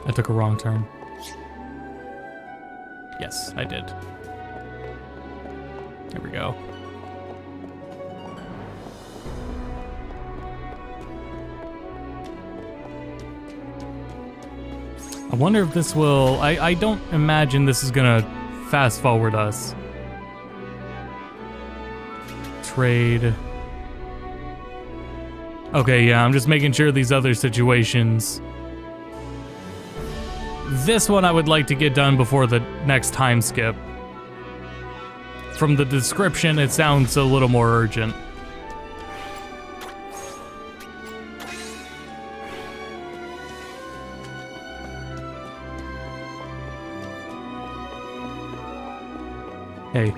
I took a wrong turn. Yes, I did. There we go. I wonder if this will... I don't imagine this is gonna fast forward us. Trade. Okay, yeah, I'm just making sure these other situations... This one I would like to get done before the next time skip. From the description, it sounds a little more urgent. Hey.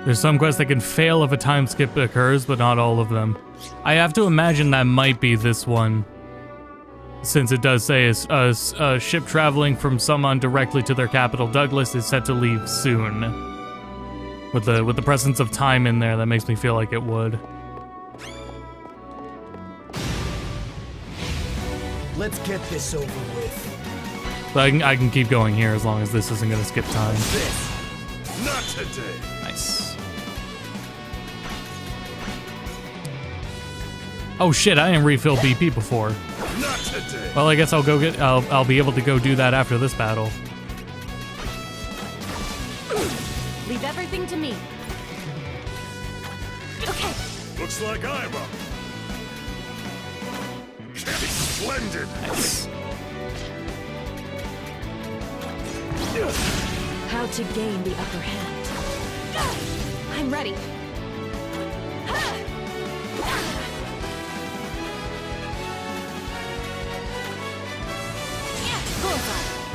There's some quests that can fail if a time skip occurs, but not all of them. I have to imagine that might be this one, since it does say a ship traveling from Summon directly to their capital, Douglas, is set to leave soon. With the presence of time in there, that makes me feel like it would.
Let's get this over with.
But I can keep going here as long as this isn't gonna skip time.
This. Not today.
Nice. Oh shit, I didn't refill BP before.
Not today.
Well, I guess I'll be able to go do that after this battle.
Leave everything to me. Okay.
Looks like I'm up. Splendid.
Nice.
How to gain the upper hand. I'm ready.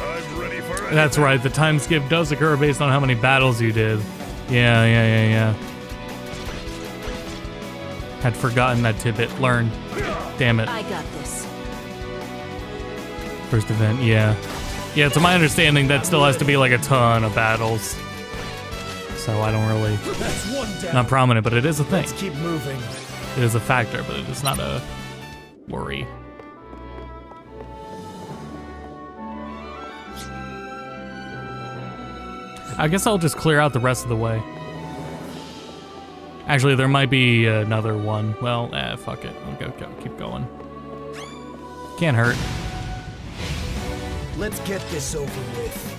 I'm ready for it.
That's right, the time skip does occur based on how many battles you did. Yeah. Had forgotten that tidbit. Learn. Damn it.
I got this.
First event, yeah. Yeah, to my understanding, that still has to be like a ton of battles. So I don't really...
That's one down.
Not prominent, but it is a thing.
Let's keep moving.
It is a factor, but it is not a worry. I guess I'll just clear out the rest of the way. Actually, there might be another one. Well, fuck it. I'll go, keep going. Can't hurt.
Let's get this over with.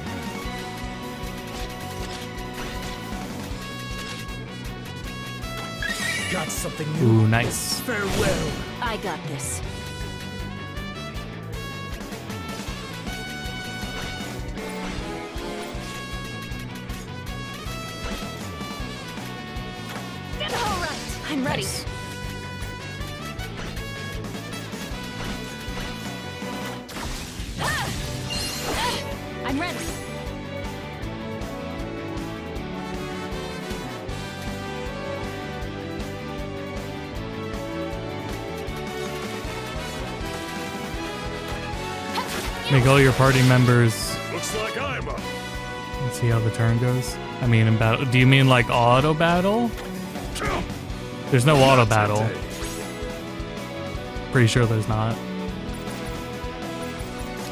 Got something new.
Ooh, nice.
Farewell.
I got this. I'm ready.
Nice.
I'm ready.
Make all your party members.
Looks like I'm up.
Let's see how the turn goes. I mean, in battle. Do you mean like auto battle? There's no auto battle. Pretty sure there's not.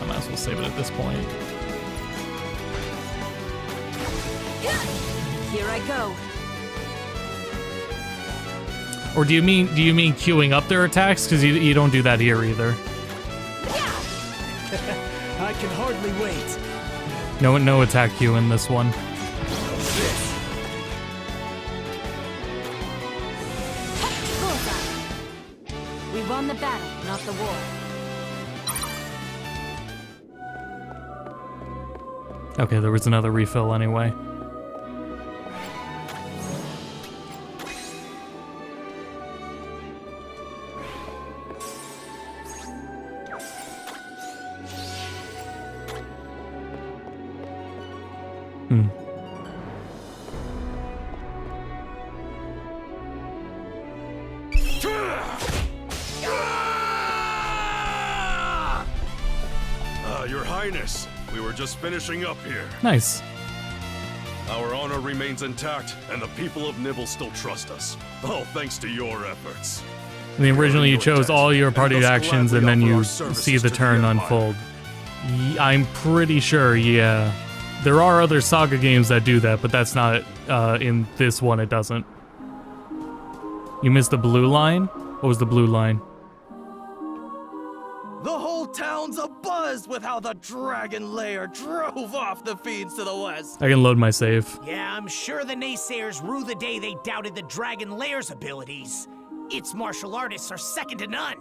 I might as well save it at this point.
Here I go.
Or do you mean queuing up their attacks? Because you don't do that here either.
I can hardly wait.
No attack queue in this one.
Bullseye. We won the battle, not the war.
Okay, there was another refill anyway.
Your Highness, we were just finishing up here.
Nice.
Our honor remains intact, and the people of Nibble still trust us. All thanks to your efforts.
I mean, originally you chose all your party actions and then you see the turn unfold. I'm pretty sure, yeah. There are other Saga games that do that, but that's not, in this one it doesn't. You missed the blue line? What was the blue line?
The whole town's abuzz with how the Dragon Lair drove off the fiends to the west.
I can load my save.
Yeah, I'm sure the naysayers rue the day they doubted the Dragon Lair's abilities. Its martial artists are second to none.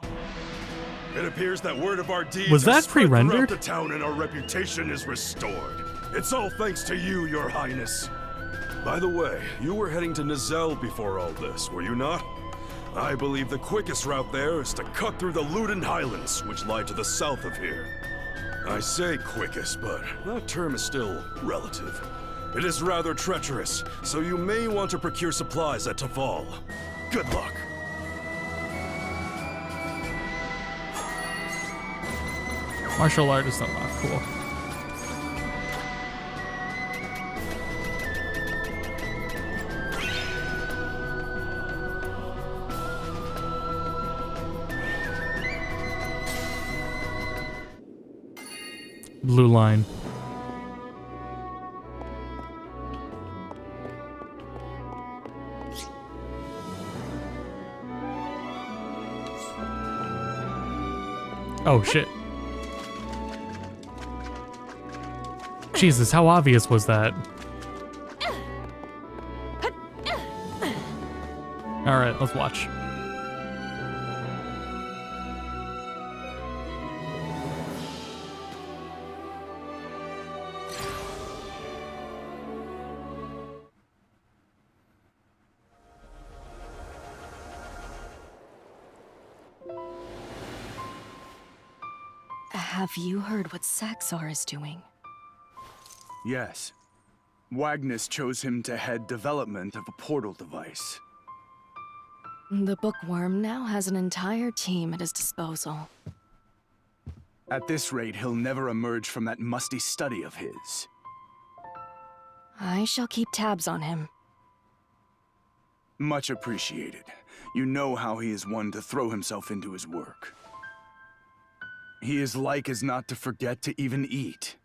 It appears that word of our deeds
Was that
has spread throughout
pre-rendered?
the town and our reputation is restored. It's all thanks to you, Your Highness. By the way, you were heading to Nizelle before all this, were you not? I believe the quickest route there is to cut through the Luden Highlands, which lie to the south of here. I say quickest, but that term is still relative. It is rather treacherous, so you may want to procure supplies at Tafal. Good luck.
Martial artist unlocked, cool. Blue line. Oh shit. Jesus, how obvious was that? Alright, let's watch.
Have you heard what SaGa is doing?
Yes. Wagnus chose him to head development of a portal device.
The bookworm now has an entire team at his disposal.
At this rate, he'll never emerge from that musty study of his.
I shall keep tabs on him.
Much appreciated. You know how he is one to throw himself into his work. He is like as not to forget to even eat.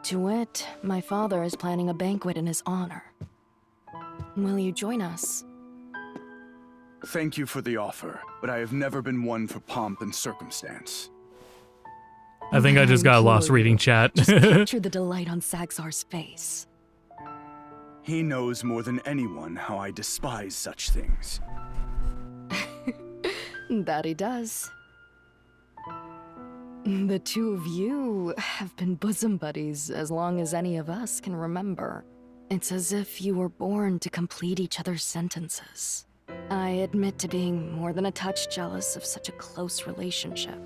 To wit, my father is planning a banquet in his honor. Will you join us?
Thank you for the offer, but I have never been one for pomp and circumstance.
I think I just got lost reading chat.
Just picture the delight on SaGa's face.
He knows more than anyone how I despise such things.
That he does. The two of you have been bosom buddies as long as any of us can remember. It's as if you were born to complete each other's sentences. I admit to being more than a touch jealous of such a close relationship.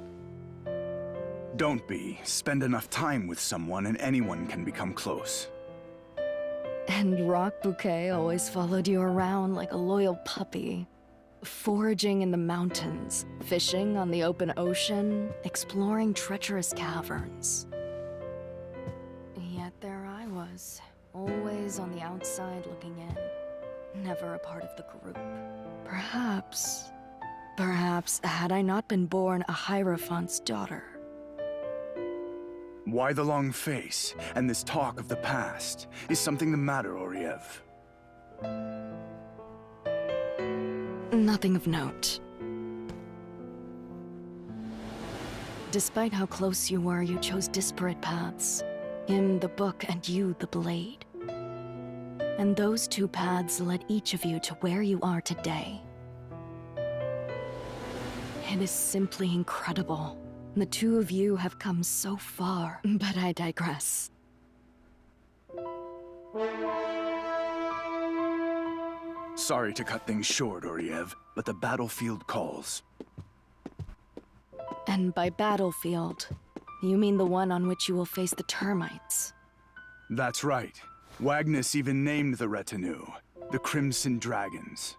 Don't be. Spend enough time with someone and anyone can become close.
And Rock Bouquet always followed you around like a loyal puppy. Foraging in the mountains, fishing on the open ocean, exploring treacherous caverns. Yet there I was, always on the outside looking in, never a part of the group. Perhaps, had I not been born a Hierophant's daughter.
Why the long face and this talk of the past? Is something the matter, Oriev?
Nothing of note. Despite how close you were, you chose disparate paths. Him the book and you the blade. And those two paths led each of you to where you are today. It is simply incredible. The two of you have come so far, but I digress.
Sorry to cut things short, Oriev, but the battlefield calls.
And by battlefield, you mean the one on which you will face the termites.
That's right. Wagnus even named the retinue, the Crimson Dragons.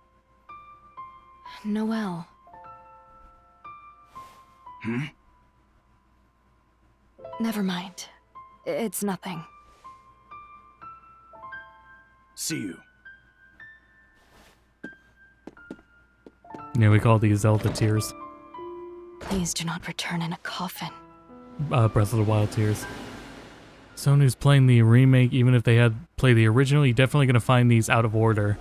Noel.
Hmm?
Never mind. It's nothing.
See you.
Yeah, we call these Zelda tears.
Please do not return in a coffin.
Breath of the Wild tears. Someone who's playing the remake, even if they had played the original, you're definitely going to find these out of order.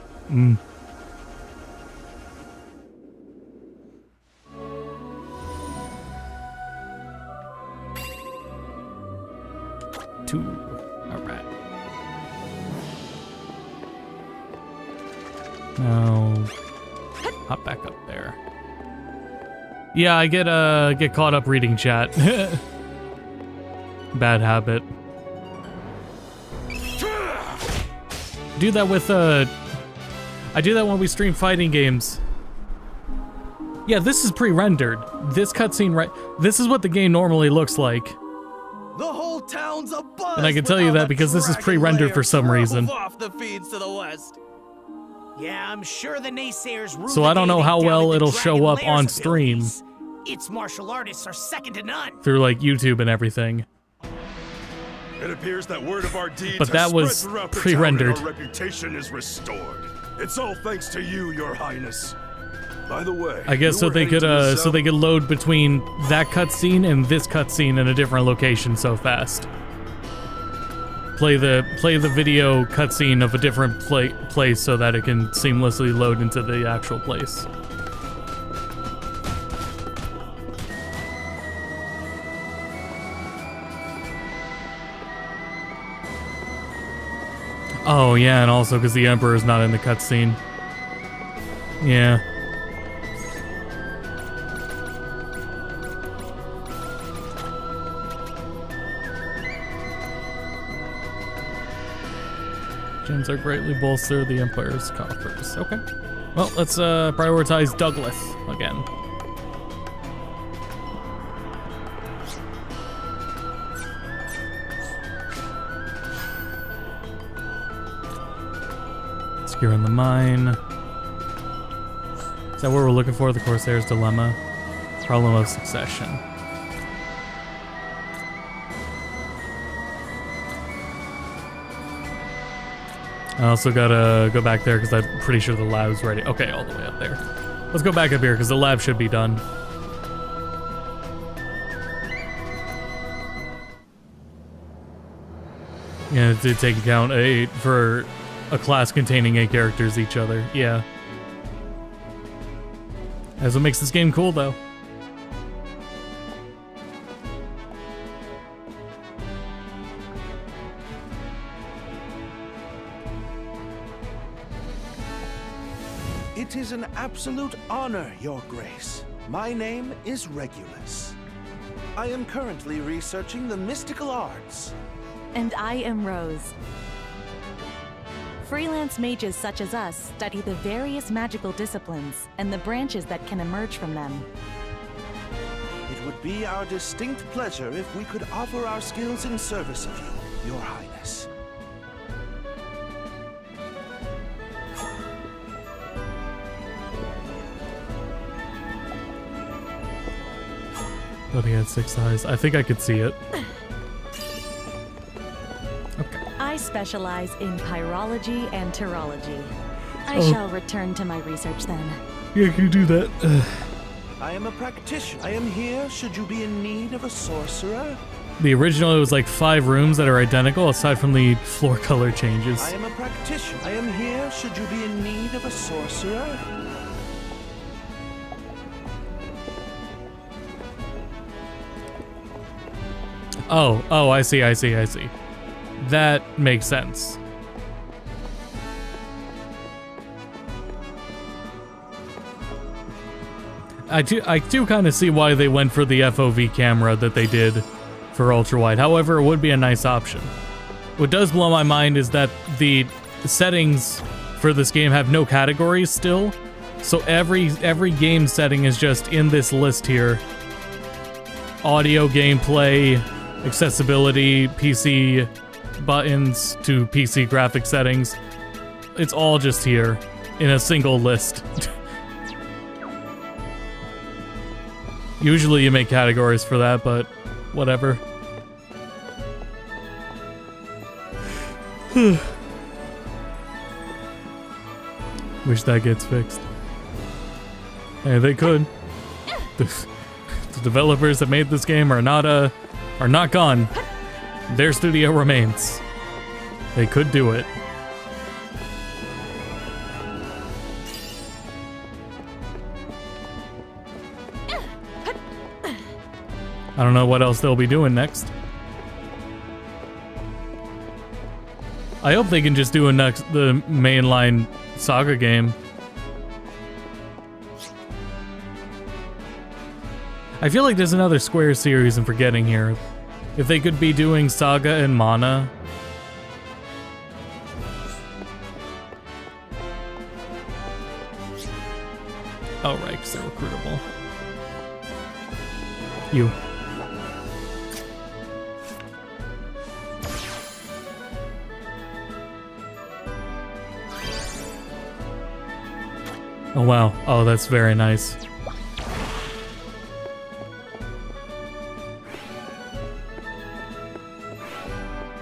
Alright. Now, hop back up there. Yeah, I get caught up reading chat. Bad habit. Do that with I do that when we stream fighting games. Yeah, this is pre-rendered. This cutscene, right? This is what the game normally looks like.
The whole town's abuzz.
And I can tell you that because this is pre-rendered for some reason.
Off the feeds to the west.
Yeah, I'm sure the naysayers rue
So
the
I don't
day
know
they
how
doubted
well
the
it'll
Dragon
show up
Layer's
on stream.
abilities. Its martial artists are second to none.
Through like YouTube and everything.
It appears that word of our deeds
But that
has
was
spread throughout the
pre-rendered.
town and our reputation is restored. It's all thanks to you, Your Highness. By the way,
I guess
you
so
were
they
heading
could
to
so they could load between that cutscene and this cutscene in a different location so fast. Play the video cutscene of a different place so that it can seamlessly load into the actual place. Oh yeah, and also because the Emperor's not in the cutscene. Yeah. Gems are greatly bolster the Empire's coffers. Okay. Well, let's prioritize Douglas again. Secure in the mine. Is that what we're looking for? The Corsair's Dilemma? Problem of succession. I also gotta go back there because I'm pretty sure the lab's ready. Okay, all the way up there. Let's go back up here because the lab should be done. Yeah, it did take account 8 for a class containing 8 characters each other. Yeah. That's what makes this game cool, though.
It is an absolute honor, Your Grace. My name is Regulus. I am currently researching the mystical arts.
And I am Rose. Freelance mages such as us study the various magical disciplines and the branches that can emerge from them.
It would be our distinct pleasure if we could offer our skills in service of you, Your Highness.
But he had 6 eyes. I think I could see it.
I specialize in pyrology and terology. I
Oh.
shall return to my research then.
Yeah, can you do that?
I am a practitioner. I am here should you be in need of a sorcerer.
The original, it was like 5 rooms that are identical aside from the floor color changes.
I am a practitioner. I am here should you be in need of a sorcerer.
Oh, I see. That makes sense. I do kind of see why they went for the FOV camera that they did for ultra wide. However, it would be a nice option. What does blow my mind is that the settings for this game have no categories still. So every game setting is just in this list here. Audio, gameplay, accessibility, PC buttons to PC graphic settings. It's all just here in a single list. Usually you make categories for that, but whatever. Wish that gets fixed. Hey, they could. The developers that made this game are not gone. Their studio remains. They could do it. I don't know what else they'll be doing next. I hope they can just do the mainline Saga game. I feel like there's another Square series I'm forgetting here. If they could be doing Saga and Mana. Oh, right, because they're recruitable. You. Oh, wow. Oh, that's very nice.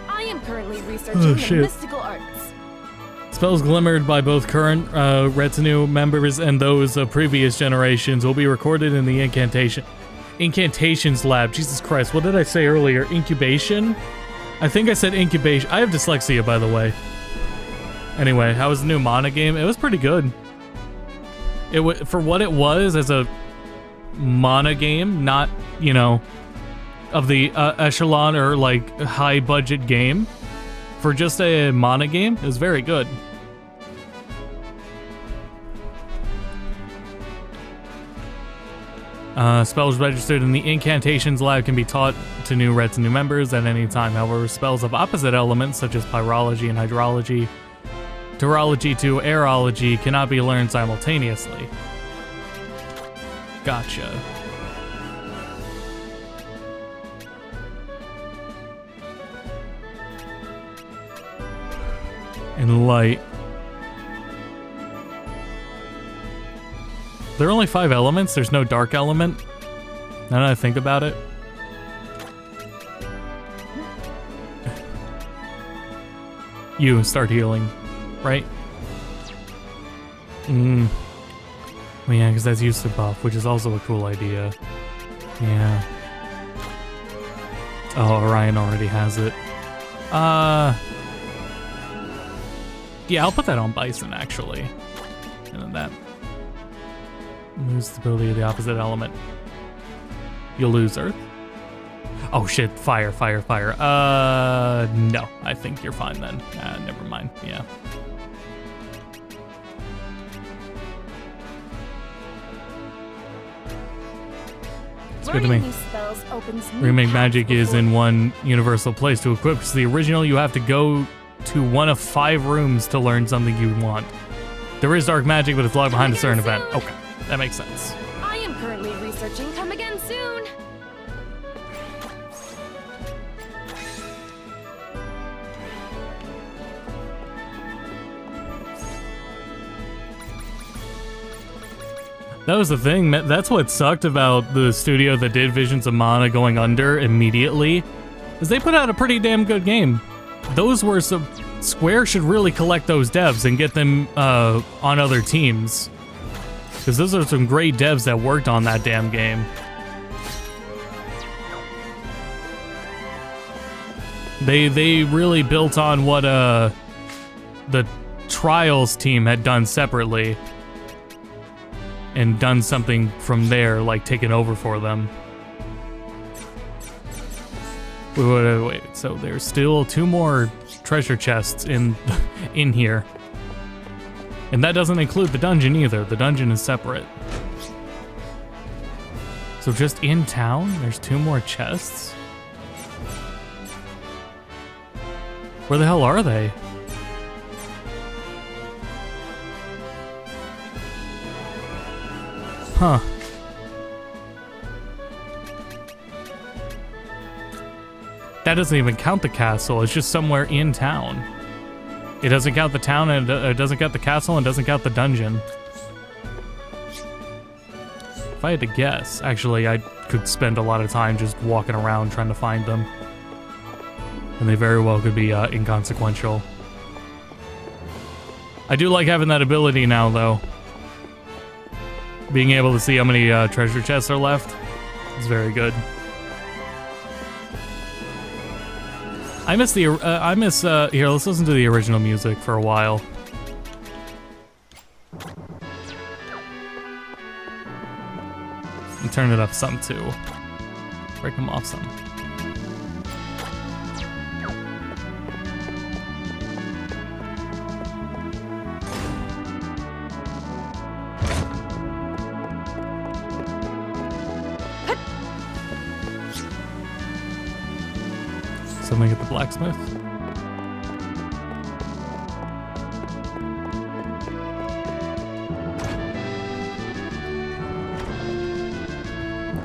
I am currently researching the mystical arts.
Spells glimmered by both current retinue members and those of previous generations will be recorded in the Incantations lab. Jesus Christ, what did I say earlier? Incubation? I think I said incubation. I have dyslexia, by the way. Anyway, how was the new Mana game? It was pretty good. For what it was as a Mana game, not, you know, of the echelon or like high budget game. For just a Mana game, it was very good. Spells registered in the Incantations lab can be taught to new retinue members at any time. However, spells of opposite elements, such as pyrology and hydrology, terology to aerology, cannot be learned simultaneously. Gotcha. And light. There are only 5 elements. There's no dark element. Now that I think about it. You start healing, right? Well, yeah, because that's used to buff, which is also a cool idea. Yeah. Oh, Orion already has it. Yeah, I'll put that on Bison, actually. And then that moves stability of the opposite element. You'll lose Earth. Oh shit, fire. No, I think you're fine then. Never mind, yeah. It's good to me.
These spells opens new
Remake
paths
magic is
before
in one universal place to equip. So the original, you have to go to one of 5 rooms to learn something you want. There is dark magic, but it's locked behind a certain event. Okay, that makes sense.
I am currently researching. Come again soon.
That was the thing. That's what sucked about the studio that did Visions of Mana going under immediately, is they put out a pretty damn good game. Those were some... Square should really collect those devs and get them on other teams. Because those are some great devs that worked on that damn game. They really built on what the Trials team had done separately. And done something from there, like taken over for them. Wait. So there's still 2 more treasure chests in here. And that doesn't include the dungeon either. The dungeon is separate. So just in town, there's 2 more chests? Where the hell are they? Huh. That doesn't even count the castle. It's just somewhere in town. It doesn't count the town, and it doesn't count the castle, and doesn't count the dungeon. If I had to guess, actually, I could spend a lot of time just walking around trying to find them. And they very well could be inconsequential. I do like having that ability now, though. Being able to see how many treasure chests are left is very good. I miss the, here, let's listen to the original music for a while. And turn it up some too. Break them off some. Something at the blacksmith.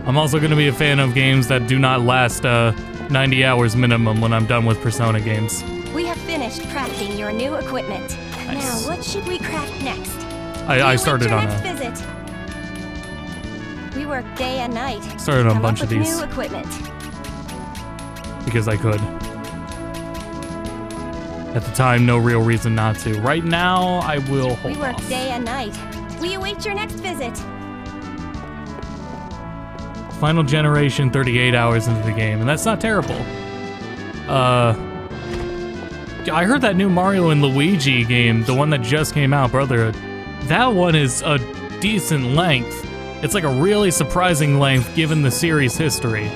I'm also going to be a fan of games that do not last 90 hours minimum when I'm done with Persona games.
We have finished crafting your new equipment.
Nice.
Now, what should we craft next?
I started on
next
a...
visit. We work day and night.
Started on a
Come
bunch
up
of
with
these.
New equipment.
Because I could. At the time, no real reason not to. Right now, I will hold
We work
off.
day and night. We await your next visit.
Final generation, 38 hours into the game, and that's not terrible. I heard that new Mario and Luigi game, the one that just came out, Brotherhood. That one is a decent length. It's like a really surprising length given the series history.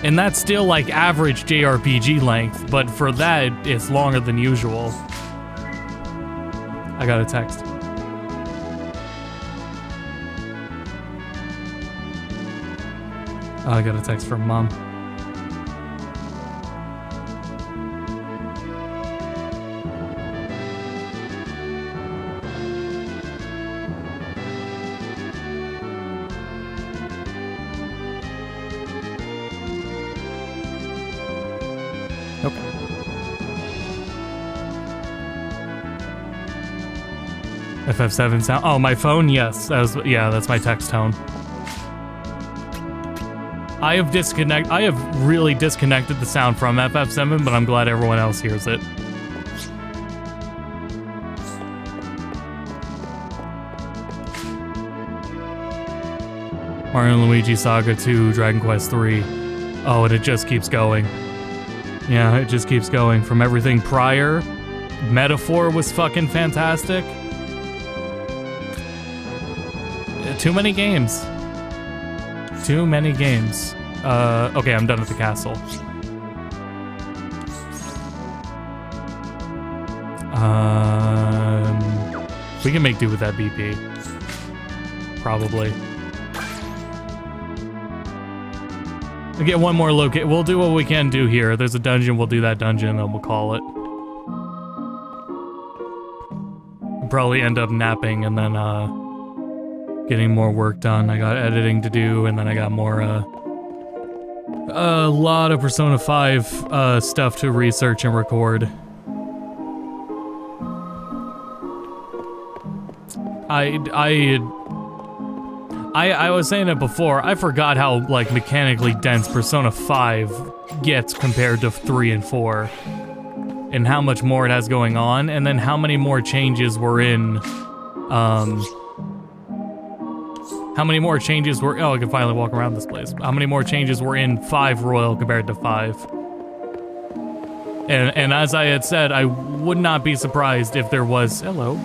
And that's still like average JRPG length, but for that, it's longer than usual. I got a text. Oh, I got a text from Mom. FF7 sound. Oh, my phone? Yes. That's my text tone. I have really disconnected the sound from FF7, but I'm glad everyone else hears it. Mario and Luigi Saga 2, Dragon Quest 3. Oh, and it just keeps going. Yeah, it just keeps going. From everything prior, Metaphor was fucking fantastic. Too many games. Too many games. Okay, I'm done at the castle. We can make do with that BP. Probably. We get one more location. We'll do what we can do here. There's a dungeon, we'll do that dungeon, and we'll call it. We'll probably end up napping and then getting more work done. I got editing to do, and then I got more a lot of Persona 5 stuff to research and record. I was saying it before, I forgot how, like, mechanically dense Persona 5 gets compared to 3 and 4. And how much more it has going on, and then how many more changes were in, how many more changes were, oh, I can finally walk around this place. How many more changes were in 5 Royal compared to 5? And as I had said, I would not be surprised if there was, hello,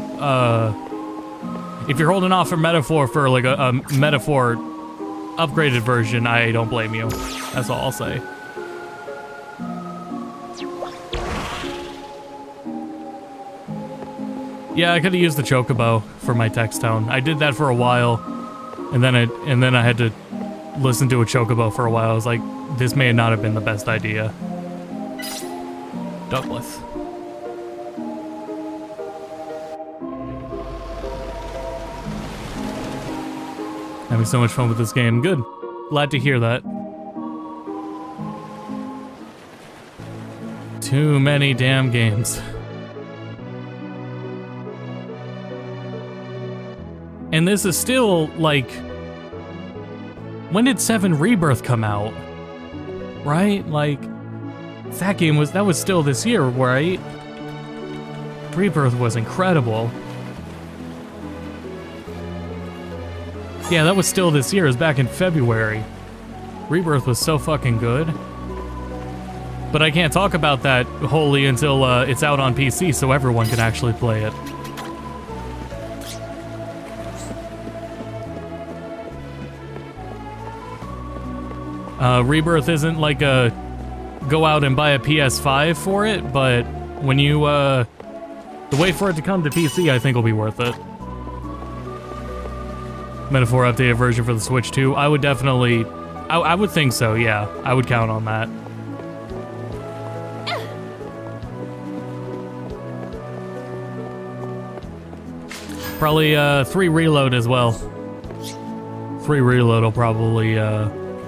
if you're holding off for Metaphor for like a Metaphor upgraded version, I don't blame you. That's all I'll say. Yeah, I could have used the Chocobo for my text tone. I did that for a while, and then I had to listen to a Chocobo for a while. I was like, this may not have been the best idea. Douglas. Having so much fun with this game. Good. Glad to hear that. Too many damn games. And this is still, like... When did 7 Rebirth come out? Right? Like... That was still this year, right? Rebirth was incredible. Yeah, that was still this year. It was back in February. Rebirth was so fucking good. But I can't talk about that wholly until it's out on PC so everyone can actually play it. Rebirth isn't like a go out and buy a PS5 for it, but when you, the wait for it to come to PC, I think will be worth it. Metaphor updated version for the Switch 2. I would definitely... I would think so, yeah. I would count on that. Probably 3 Reload as well. 3 Reload will probably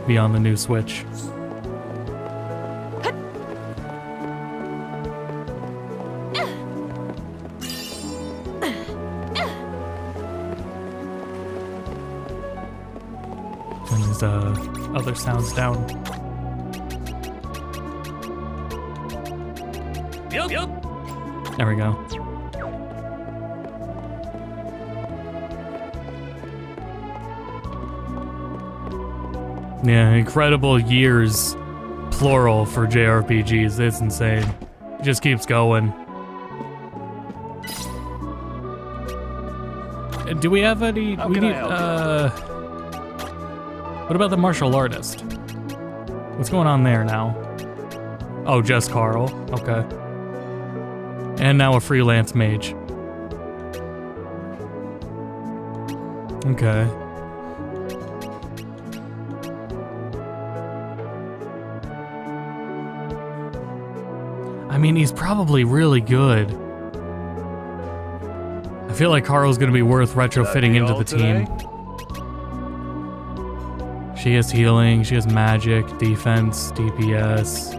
be on the new Switch. Other sounds down. Yep. There we go. Yeah, incredible years, plural, for JRPGs. It's insane. It just keeps going. Do we have any?
How
we
can
need.
I help you?
What about the martial artist? What's going on there now? Oh, just Carl. Okay. And now a freelance mage. Okay. I mean, he's probably really good. I feel like Carl's gonna be worth retrofitting into the team. She has healing, she has magic, defense, DPS.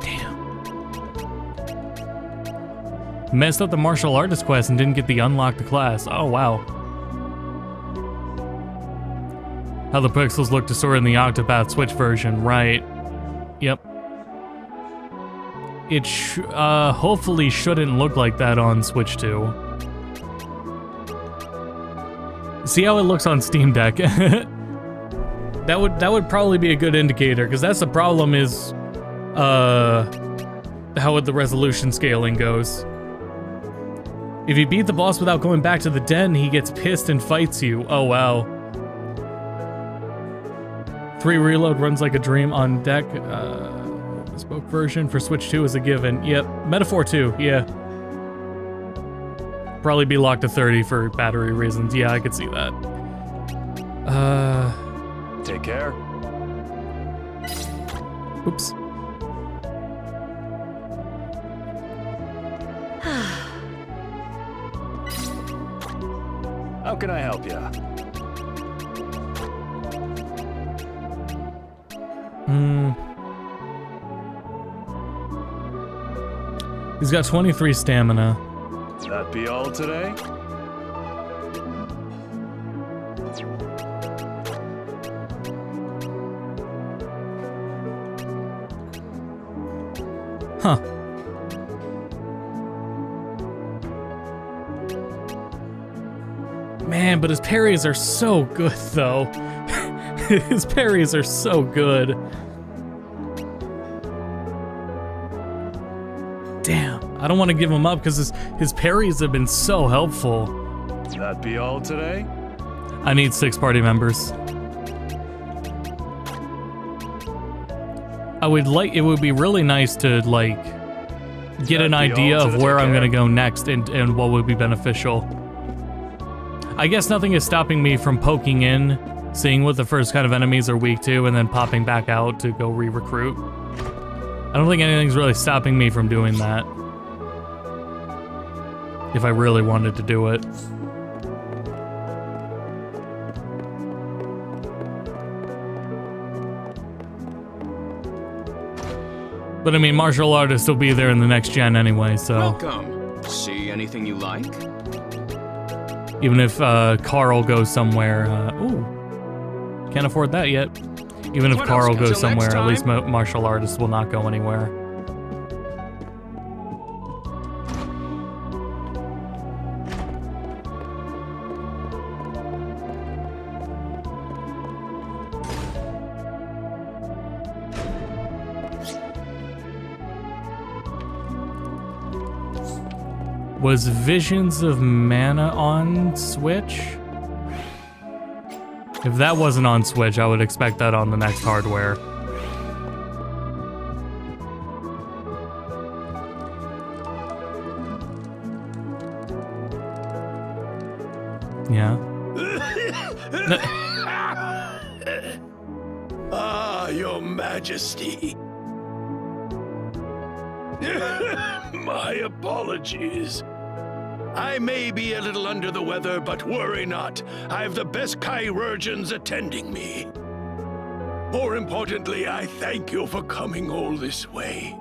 Damn. Messed up the martial artist quest and didn't get the unlock the class. Oh, wow. How the pixels look distorted in the Octopath Switch version, right. Yep. It hopefully shouldn't look like that on Switch 2. See how it looks on Steam Deck? That would probably be a good indicator, because that's the problem is how the resolution scaling goes. If you beat the boss without going back to the den, he gets pissed and fights you. Oh wow. 3 Reload runs like a dream on deck. Bespoke version for Switch 2 is a given. Yep. Metaphor 2, yeah. Probably be locked to 30 for battery reasons. Yeah, I could see that.
Take care.
Oops.
How can I help you?
He's got 23 stamina.
That be all today?
Huh. Man, but his parries are so good, though. His parries are so good. Damn, I don't want to give him up because his parries have been so helpful.
That be all today?
I need 6 party members. It would be really nice to, like, get an idea of where I'm gonna go next and what would be beneficial. I guess nothing is stopping me from poking in, seeing what the first kind of enemies are weak to, and then popping back out to go re-recruit. I don't think anything's really stopping me from doing that. If I really wanted to do it. But I mean, martial artists will be there in the next gen anyway, so...
Welcome. See anything you like?
Even if Carl goes somewhere... ooh. Can't afford that yet. Even if Carl goes somewhere, at least martial artists will not go anywhere. Was Visions of Mana on Switch? If that wasn't on Switch, I would expect that on the next hardware. Yeah.
Ah, Your Majesty. My apologies. I may be a little under the weather, but worry not. I have the best chirurgeons attending me. More importantly, I thank you for coming all this way.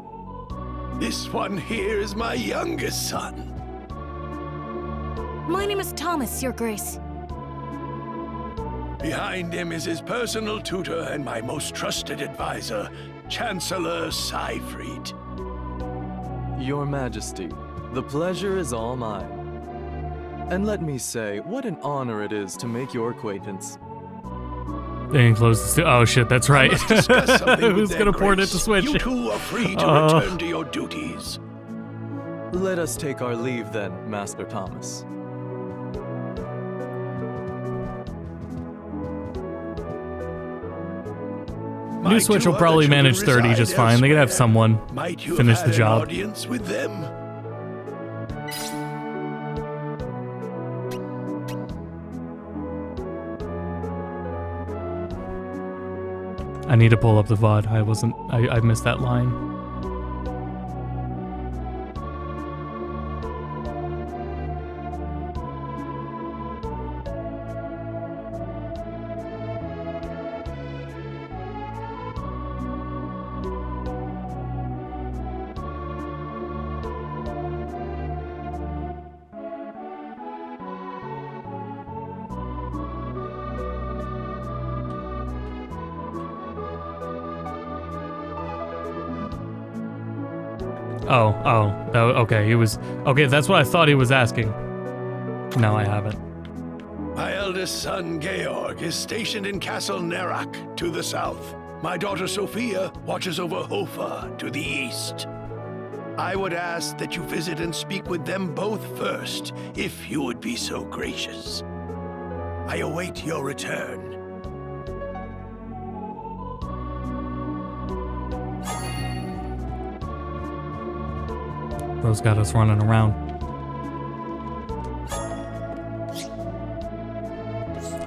This one here is my youngest son.
My name is Thomas, Your Grace.
Behind him is his personal tutor and my most trusted advisor, Chancellor Seifried.
Your Majesty, the pleasure is all mine. And let me say, what an honor it is to make your acquaintance.
They didn't close the oh shit, that's right.
Who's
gonna port it to Switch?
You two are free to return to your duties.
Let us take our leave then, Master Thomas.
New Switch will probably manage 30 just fine. They could have someone finish the job.
Audience with them?
I need to pull up the VOD. I missed that line. Okay, he was... Okay, that's what I thought he was asking. No, I haven't.
My eldest son, Georg, is stationed in Castle Nerak, to the south. My daughter, Sophia, watches over Hofa, to the east. I would ask that you visit and speak with them both first, if you would be so gracious. I await your return.
Bro's got us running around.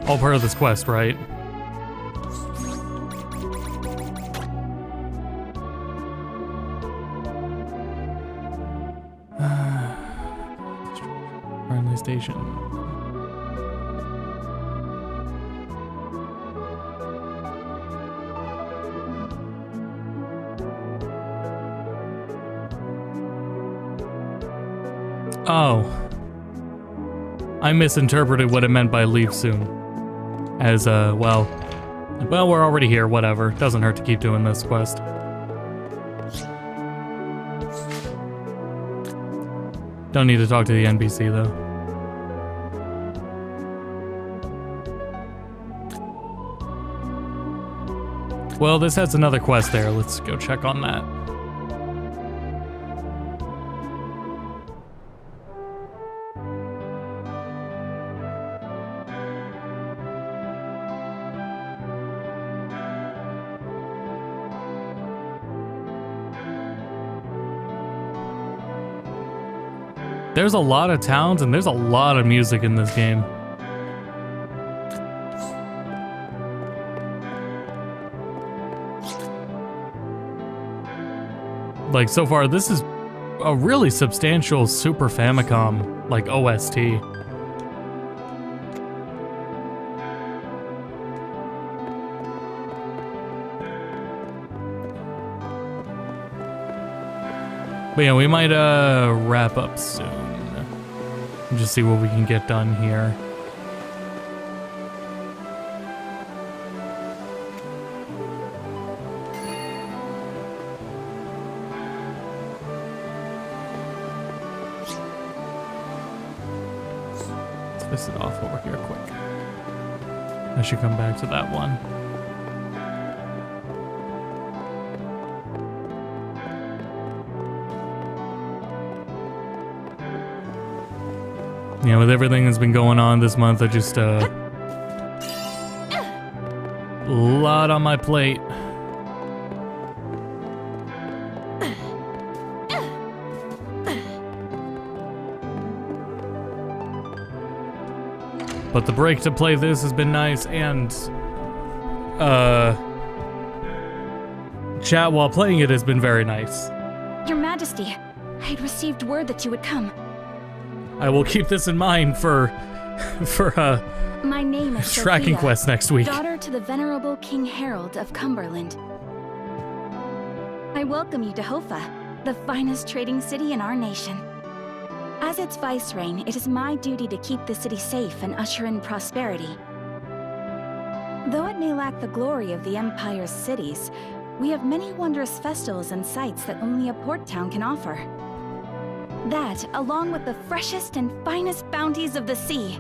All part of this quest, right? station. Oh. I misinterpreted what it meant by leave soon. As, well, we're already here, whatever. Doesn't hurt to keep doing this quest. Don't need to talk to the NPC, though. Well, this has another quest there. Let's go check on that. There's a lot of towns and there's a lot of music in this game. Like, so far, this is a really substantial Super Famicom, like, OST. But yeah, we might wrap up soon. And just see what we can get done here. Let's fist it off over here quick. I should come back to that one. Yeah, with everything that's been going on this month, I just, a lot on my plate. But the break to play this has been nice, and, chat while playing it has been very nice.
Your Majesty, I had received word that you would come.
I will keep this in mind for
My name is
tracking
Sophia,
quest next week.
Daughter to the venerable King Harold of Cumberland. I welcome you to Hofa, the finest trading city in our nation. As its vicereign, it is my duty to keep the city safe and usher in prosperity. Though it may lack the glory of the Empire's cities, we have many wondrous festivals and sights that only a port town can offer. That, along with the freshest and finest bounties of the sea.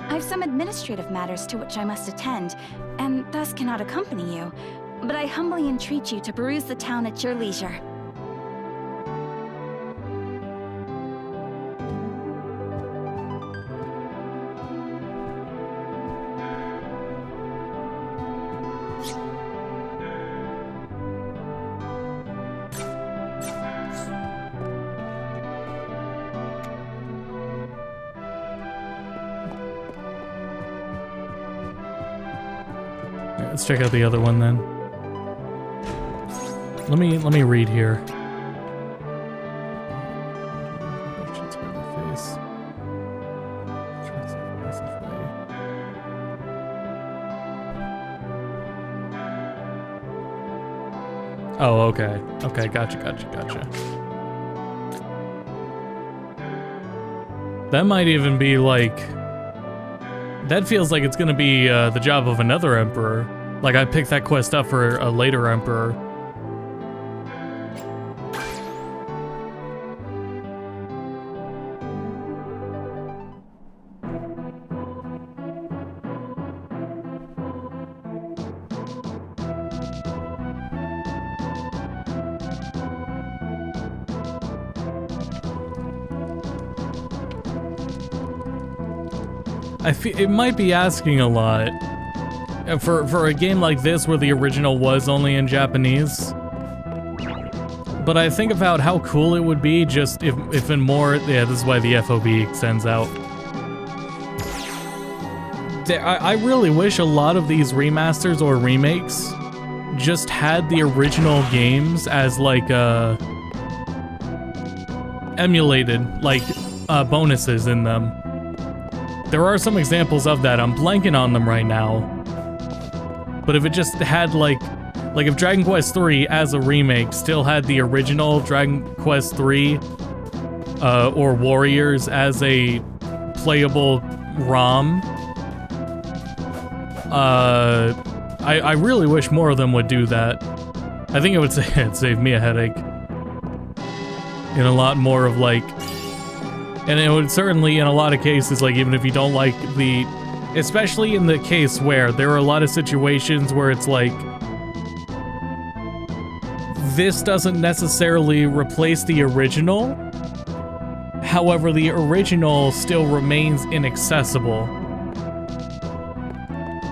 I've some administrative matters to which I must attend, and thus cannot accompany you, but I humbly entreat you to peruse the town at your leisure.
Let's check out the other one then. Let me read here. Oh, okay. Okay, gotcha. That might even be like... That feels like it's gonna be the job of another emperor. Like, I picked that quest up for a later emperor. It might be asking a lot for a game like this where the original was only in Japanese. But I think about how cool it would be just if in more... Yeah, this is why the FOB extends out. I really wish a lot of these remasters or remakes just had the original games as like emulated, like bonuses in them. There are some examples of that. I'm blanking on them right now. But if it just had like if Dragon Quest III as a remake still had the original Dragon Quest III or Warriors as a playable ROM, I really wish more of them would do that. I think it would save me a headache. In a lot more of like, and it would certainly in a lot of cases, like even if you don't like the, especially in the case where there are a lot of situations where it's like, this doesn't necessarily replace the original. However, the original still remains inaccessible.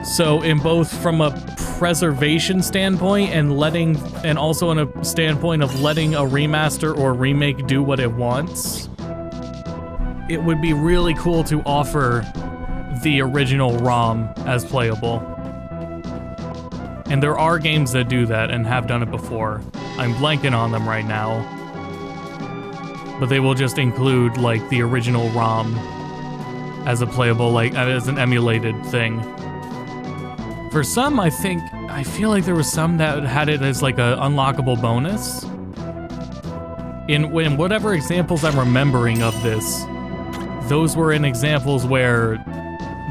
So in both from a preservation standpoint and also in a standpoint of letting a remaster or remake do what it wants, it would be really cool to offer the original ROM as playable. And there are games that do that and have done it before. I'm blanking on them right now. But they will just include like the original ROM as a playable, like as an emulated thing. For some, I feel like there was some that had it as like a unlockable bonus. In whatever examples I'm remembering of this, those were in examples where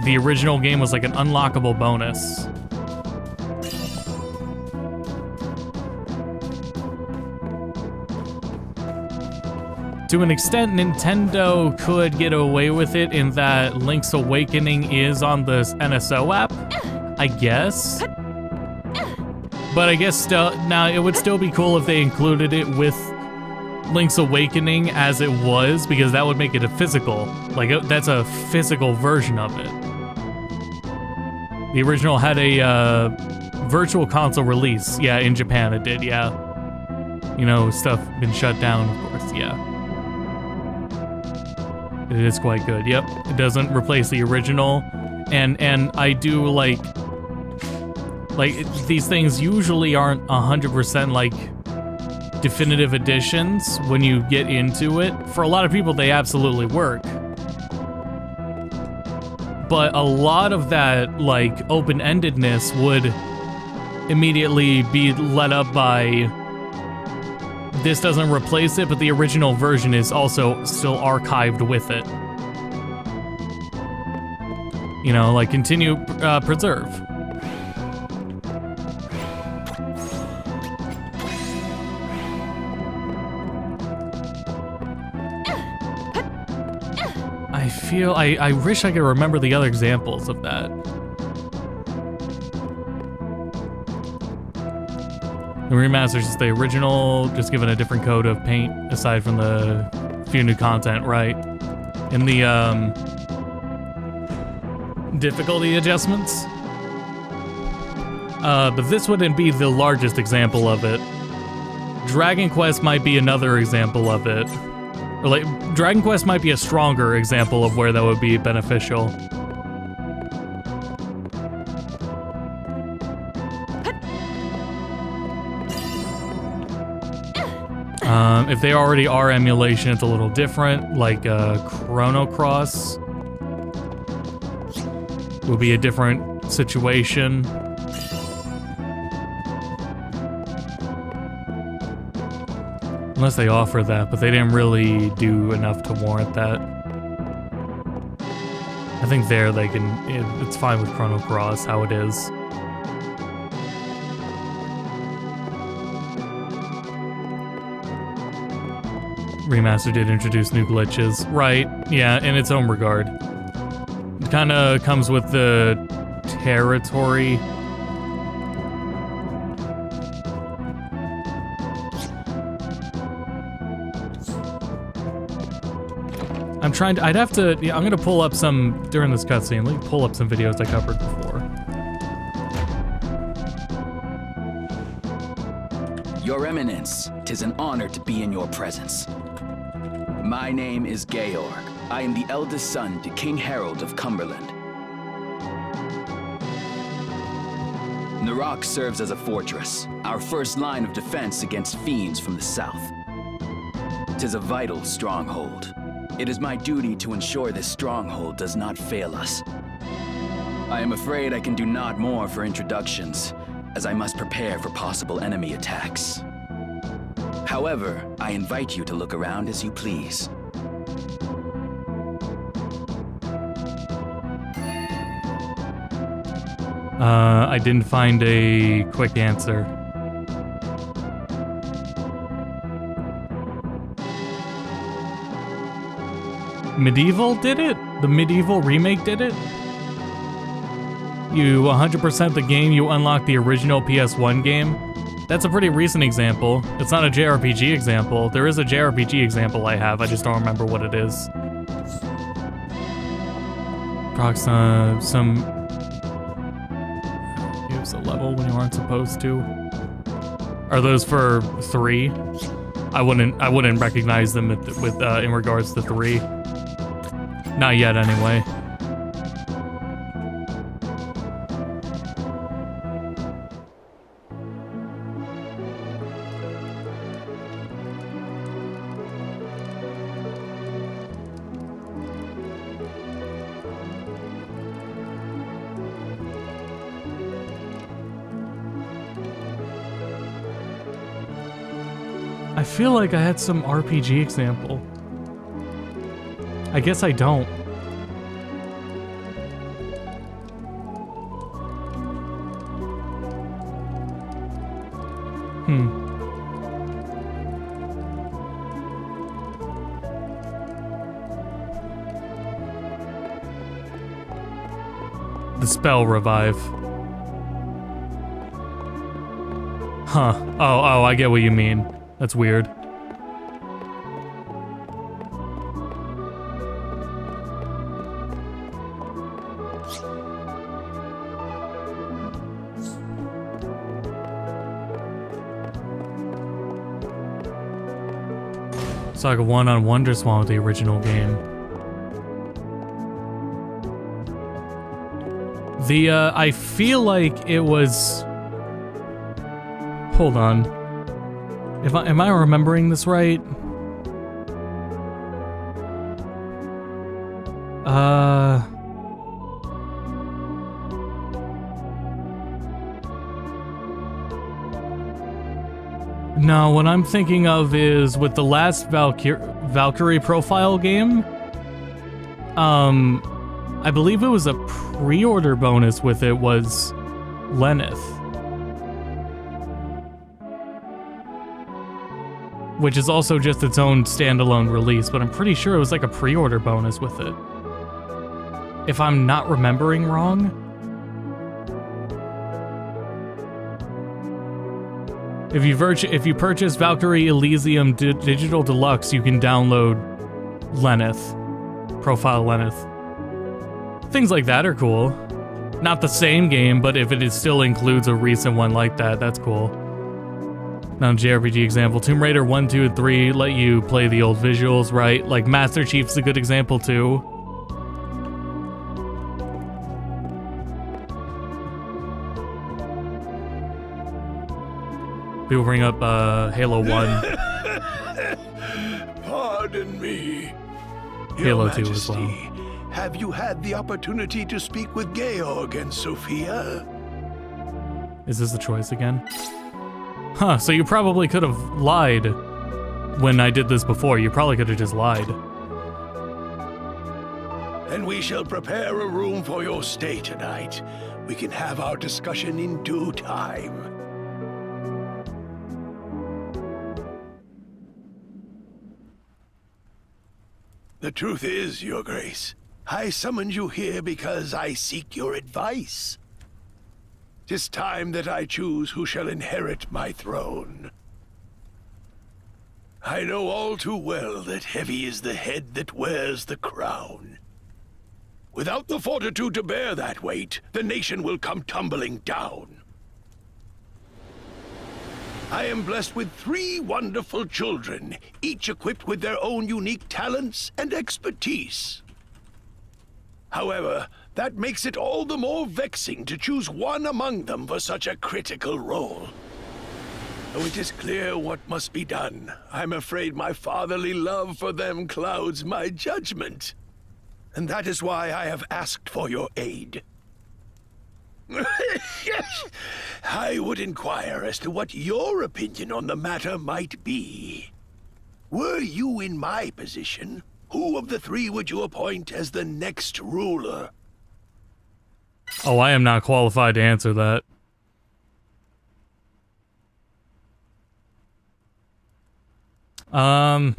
the original game was like an unlockable bonus. To an extent, Nintendo could get away with it in that Link's Awakening is on the NSO app, I guess. But I guess now it would still be cool if they included it with Link's Awakening as it was, because that would make it a physical, like that's a physical version of it. The original had a virtual console release, yeah, in Japan it did, yeah. You know, stuff been shut down, of course, yeah. It is quite good, yep. It doesn't replace the original, and I do like these things usually aren't 100% like definitive editions when you get into it. For a lot of people, they absolutely work. But a lot of that like open-endedness would immediately be let up by this doesn't replace it, but the original version is also still archived with it. You know, like continue preserve. I wish I could remember the other examples of that. The remaster's just the original, just given a different coat of paint aside from the few new content, right? And the difficulty adjustments. But this wouldn't be the largest example of it. Dragon Quest might be another example of it. Or like, Dragon Quest might be a stronger example of where that would be beneficial. If they already are emulation, it's a little different. Like Chrono Cross would be a different situation. Unless they offer that, but they didn't really do enough to warrant that. I think there they can, it's fine with Chrono Cross how it is. Remaster did introduce new glitches. Right, yeah, in its own regard. It kind of comes with the territory. I'd have to, yeah, I'm gonna pull up some, during this cutscene, let me pull up some videos I covered before.
Your Eminence, 'tis an honor to be in your presence. My name is Georg. I am the eldest son to King Harold of Cumberland. Narak serves as a fortress, our first line of defense against fiends from the south. 'Tis a vital stronghold. It is my duty to ensure this stronghold does not fail us. I am afraid I can do not more for introductions, as I must prepare for possible enemy attacks. However, I invite you to look around as you please.
I didn't find a quick answer. Medieval did it? The Medieval remake did it? You 100% the game, you unlock the original PS1 game. That's a pretty recent example. It's not a JRPG example. There is a JRPG example I have, I just don't remember what it is. Prox, some... Use a level when you aren't supposed to. Are those for 3? I wouldn't recognize them in regards to 3. Not yet, anyway. I feel like I had some RPG example. I guess I don't. The spell revive. Huh. Oh, I get what you mean. That's weird. Saga 1 on Wonderswan with the original game. I feel like it was... Hold on. Am I remembering this right? No, what I'm thinking of is with the last Valkyrie profile game, I believe it was a pre-order bonus with it was Lenneth. Which is also just its own standalone release, but I'm pretty sure it was like a pre-order bonus with it. If I'm not remembering wrong. If you purchase Valkyrie Elysium Digital Deluxe, you can download Lenneth. Profile Lenneth. Things like that are cool. Not the same game, but if it still includes a recent one like that, that's cool. Now, JRPG example, Tomb Raider 1, 2, and 3 let you play the old visuals, right? Like, Master Chief's a good example, too. People bring up, Halo 1.
Pardon me.
Halo
Your
2 as
Majesty,
well.
have you had the opportunity to speak with Georg and Sophia?
Is this the choice again? Huh, so you probably could have lied when I did this before. You probably could have just lied.
And we shall prepare a room for your stay tonight. We can have our discussion in due time. The truth is, Your Grace, I summoned you here because I seek your advice. 'Tis time that I choose who shall inherit my throne. I know all too well that heavy is the head that wears the crown. Without the fortitude to bear that weight, the nation will come tumbling down. I am blessed with 3 wonderful children, each equipped with their own unique talents and expertise. However, that makes it all the more vexing to choose one among them for such a critical role. Though it is clear what must be done, I'm afraid my fatherly love for them clouds my judgment. And that is why I have asked for your aid. I would inquire as to what your opinion on the matter might be. Were you in my position, who of the three would you appoint as the next ruler?
Oh, I am not qualified to answer that. I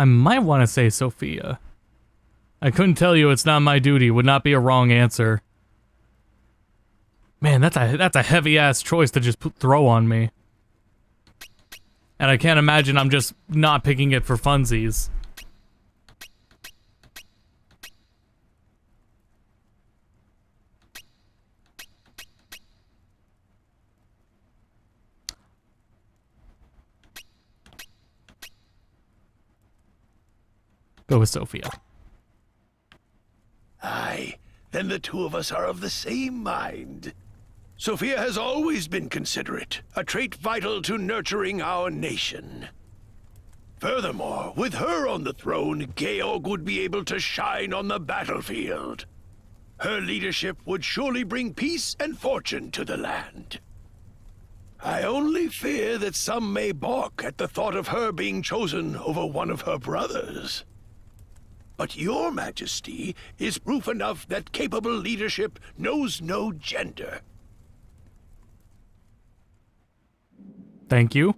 might want to say Sophia. I couldn't tell you, it's not my duty. Would not be a wrong answer. Man, that's a heavy-ass choice to just throw on me. And I can't imagine I'm just not picking it for funsies. Go with Sophia.
Aye, then the two of us are of the same mind. Sophia has always been considerate, a trait vital to nurturing our nation. Furthermore, with her on the throne, Georg would be able to shine on the battlefield. Her leadership would surely bring peace and fortune to the land. I only fear that some may balk at the thought of her being chosen over one of her brothers. But your majesty is proof enough that capable leadership knows no gender.
Thank you.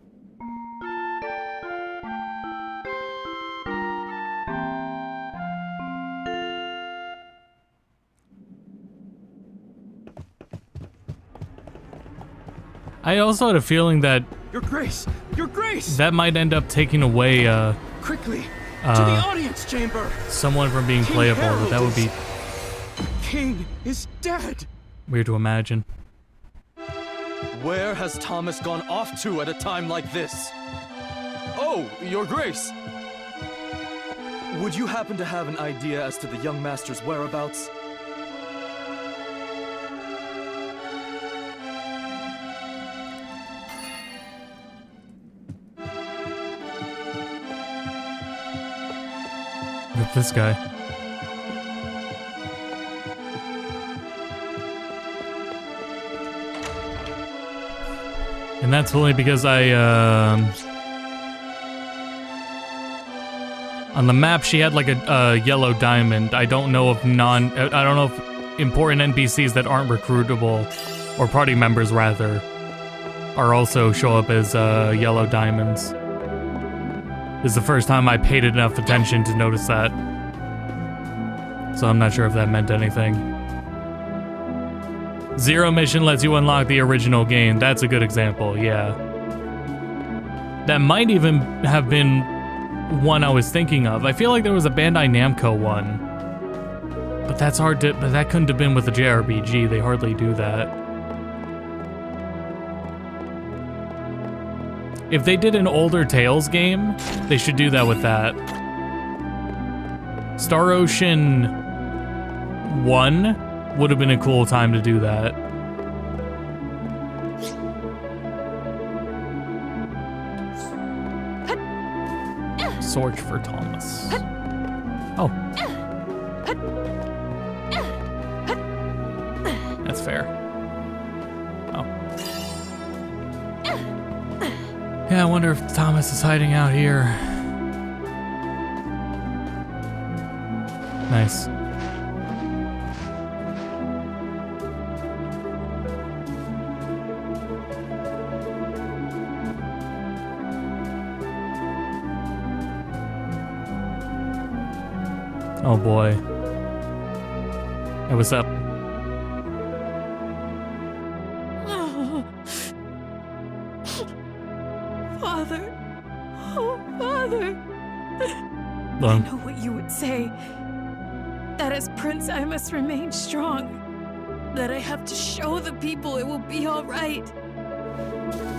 I also had a feeling that
Your Grace! Your Grace!
that might end up taking away
Quickly! To the audience chamber!
someone from being
King
playable.
Harold
That would be
King is dead!
weird to imagine.
Where has Thomas gone off to at a time like this? Oh, Your Grace! Would you happen to have an idea as to the young master's whereabouts?
With this guy. And that's only because I, on the map she had like a yellow diamond. I don't know if important NPCs that aren't recruitable, or party members rather, are also show up as yellow diamonds. This is the first time I paid enough attention to notice that. So I'm not sure if that meant anything. Zero mission lets you unlock the original game. That's a good example, yeah. That might even have been one I was thinking of. I feel like there was a Bandai Namco one. But that's hard to, but that couldn't have been with the JRPG. They hardly do that. If they did an older Tales game, they should do that with that. Star Ocean 1 would have been a cool time to do that. Search for Thomas. Oh. That's fair. Yeah, I wonder if Thomas is hiding out here. Nice. Oh boy. Hey, what's up?
I know what you would say. That as Prince, I must remain strong. That I have to show the people it will be all right.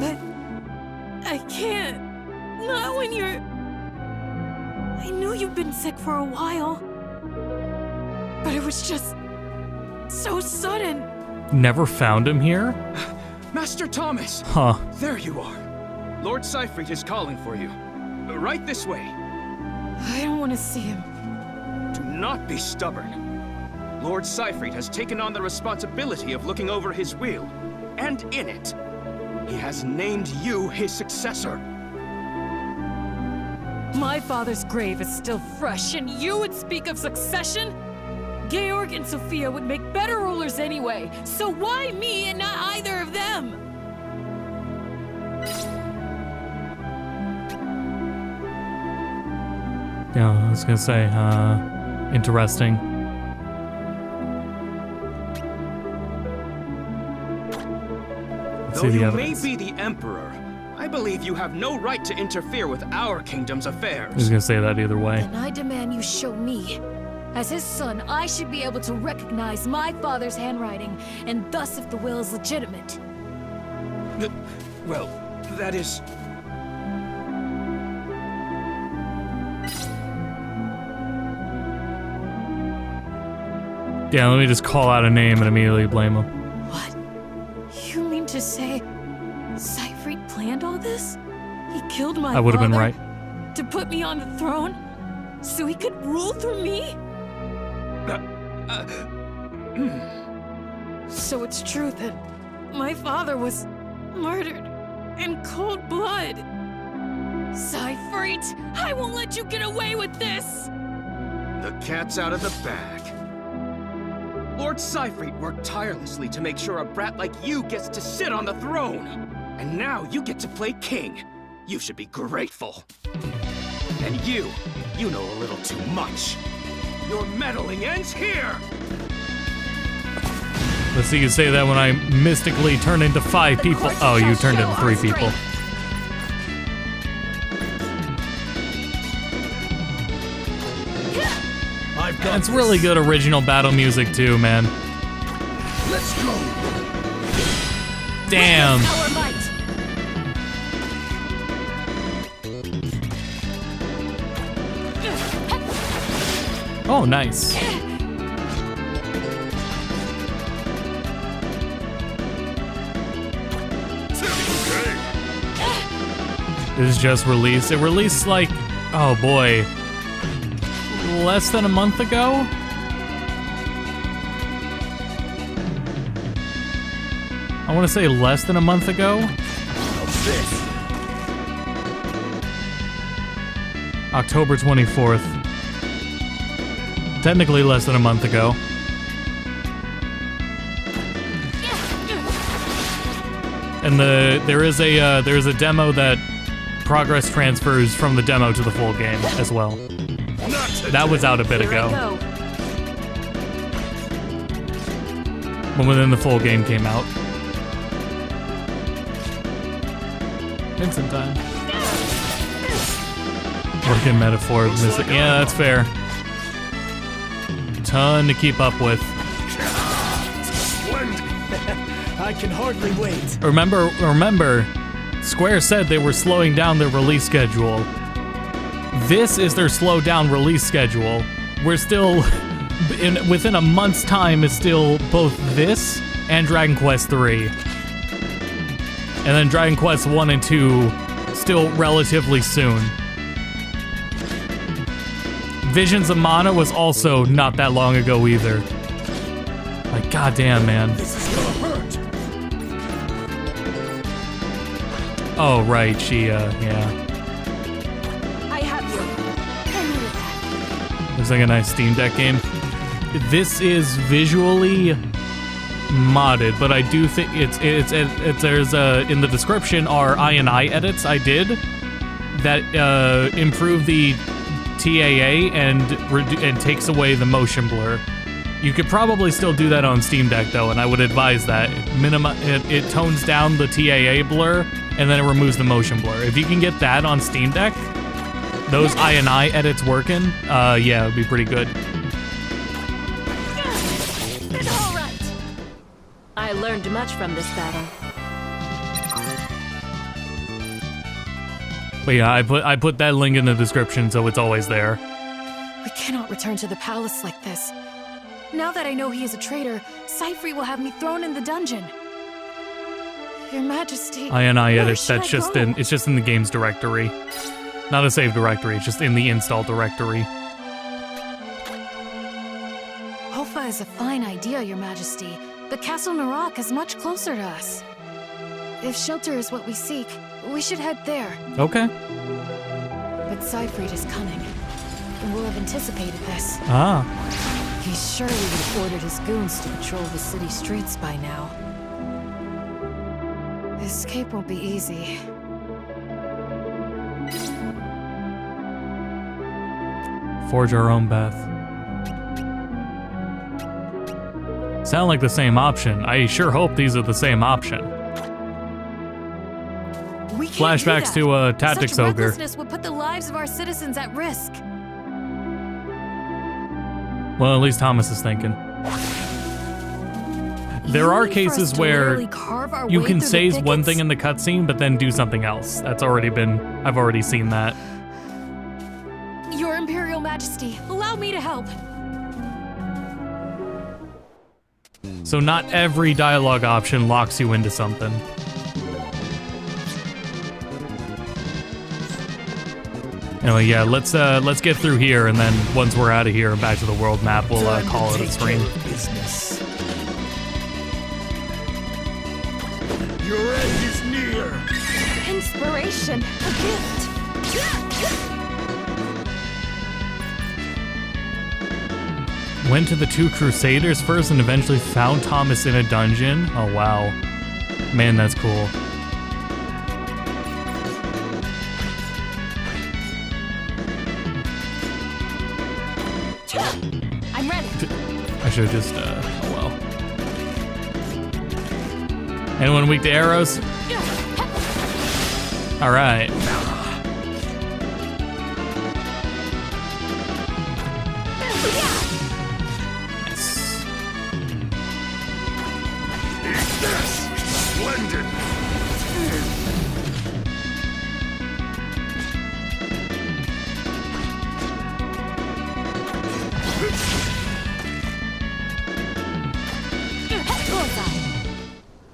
But I can't. Not when you're... I knew you've been sick for a while. But it was just so sudden.
Never found him here?
Master Thomas!
Huh.
There you are. Lord Seifried is calling for you. Right this way.
I don't want to see him.
Do not be stubborn. Lord Seifried has taken on the responsibility of looking over his will, and in it, he has named you his successor.
My father's grave is still fresh, and you would speak of succession? Georg and Sophia would make better rulers anyway, so why me and not either of them?
Yeah, I was gonna say, interesting. Let's
Though
see the
you
evidence.
may be the Emperor, I believe you have no right to interfere with our kingdom's affairs.
I was gonna say that either way.
Then I demand you show me. As his son, I should be able to recognize my father's handwriting, and thus if the will is legitimate.
Well, that is...
Yeah, let me just call out a name and immediately blame him.
What? You mean to say Seifried planned all this? He killed my
I would have been
father
right.
to put me on the throne? So he could rule through me? So it's true that my father was murdered in cold blood. Seifried, I won't let you get away with this!
The cat's out of the bag. Lord Seifried worked tirelessly to make sure a brat like you gets to sit on the throne. And now you get to play king. You should be grateful. And you know a little too much. Your meddling ends here!
Let's see you say that when I mystically turn into 5 people. Oh, you turned into 3 people. It's really good original battle music too, man.
Let's go.
Damn.
Our might.
Oh, nice. This is just released. It released like, oh boy, less than a month ago? I want to say less than a month ago. October 24th. Technically less than a month ago. And there is a demo that progress transfers from the demo to the full game as well. That was out a bit ago. When then the full game came out. Instant time. Working metaphor missing. Yeah, that's fair. Ton to keep up with.
I can hardly wait.
Remember, Square said they were slowing down their release schedule. This is their slowed down release schedule. We're still, within a month's time, it's still both this and Dragon Quest 3. And then Dragon Quest 1 and 2 still relatively soon. Visions of Mana was also not that long ago either. Like, goddamn, man.
This is gonna hurt.
Oh, right, she, yeah.
I have you. I needed that.
Looks like a nice Steam Deck game. This is visually modded, but I do think there's in the description are I edits I did that improve the TAA and takes away the motion blur. You could probably still do that on Steam Deck though, and I would advise that. It tones down the TAA blur and then it removes the motion blur. If you can get that on Steam Deck, those I edits working, yeah, it would be pretty good.
All right.
I learned much from this battle.
But yeah, I put that link in the description so it's always there.
We cannot return to the palace like this. Now that I know he is a traitor, Cypher will have me thrown in the dungeon. Your Majesty.
That's just it's just in the game's directory. Not a save directory, it's just in the install directory.
Hofa is a fine idea, Your Majesty. The Castle Narak is much closer to us. If shelter is what we seek, we should head there.
Okay.
But Seyfried is coming, and will have anticipated this.
Ah.
He surely would have ordered his goons to patrol the city streets by now. Escape won't be easy.
Forge our own path. Sound like the same option. I sure hope these are the same option. Flashbacks to Tactics
Such
Ogre.
recklessness would put the lives of our citizens at risk.
Well, at least Thomas is thinking. There are cases where you can say one thing in the cutscene, but then do something else. I've already seen that.
Your Imperial Majesty, allow me to help.
So not every dialogue option locks you into something. Anyway, yeah, let's get through here, and then once we're out of here and back to the world map, we'll call it a stream.
Your end is near.
Inspiration, a gift.
Went to the two Crusaders first and eventually found Thomas in a dungeon. Oh wow, man, that's cool.
I'm ready.
I should have just, oh well. Anyone weak to arrows? All right.
Splendid.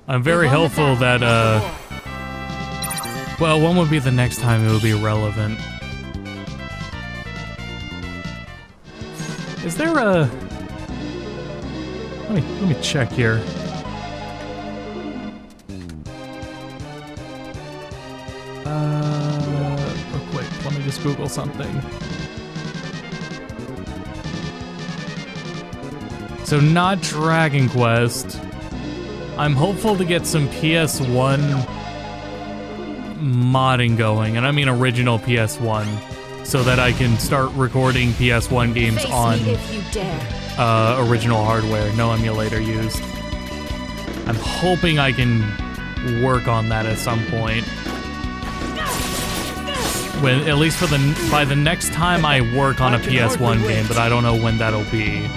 I'm very hopeful that, well, when would be the next time it would be relevant? Is there a... Let me check here. Real quick, let me just Google something. So not Dragon Quest. I'm hopeful to get some PS1 modding going, and I mean original PS1, so that I can start recording PS1 games
Face
on
me if you dare.
original hardware, no emulator used. I'm hoping I can work on that at some point. When, at least by the next time I work on a PS1 game, but I don't know when that'll be.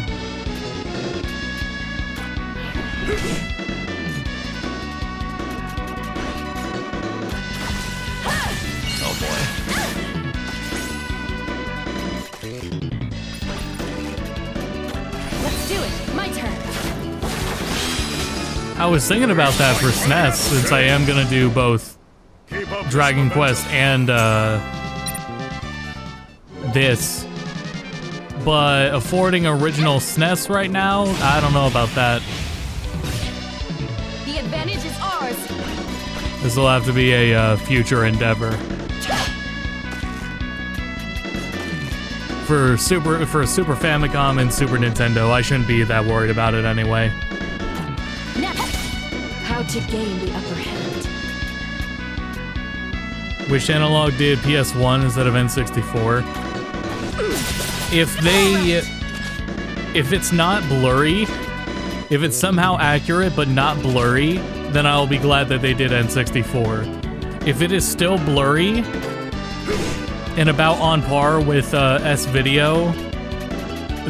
I was thinking about that for SNES, since I am gonna do both Dragon Quest and this. But affording original SNES right now, I don't know about that.
The advantage is ours.
This will have to be a future endeavor. For Super Famicom and Super Nintendo, I shouldn't be that worried about it anyway.
How to gain the upper hand.
Wish Analog did PS1 instead of N64. If it's not blurry, if it's somehow accurate but not blurry, then I'll be glad that they did N64. If it is still blurry and about on par with S-Video,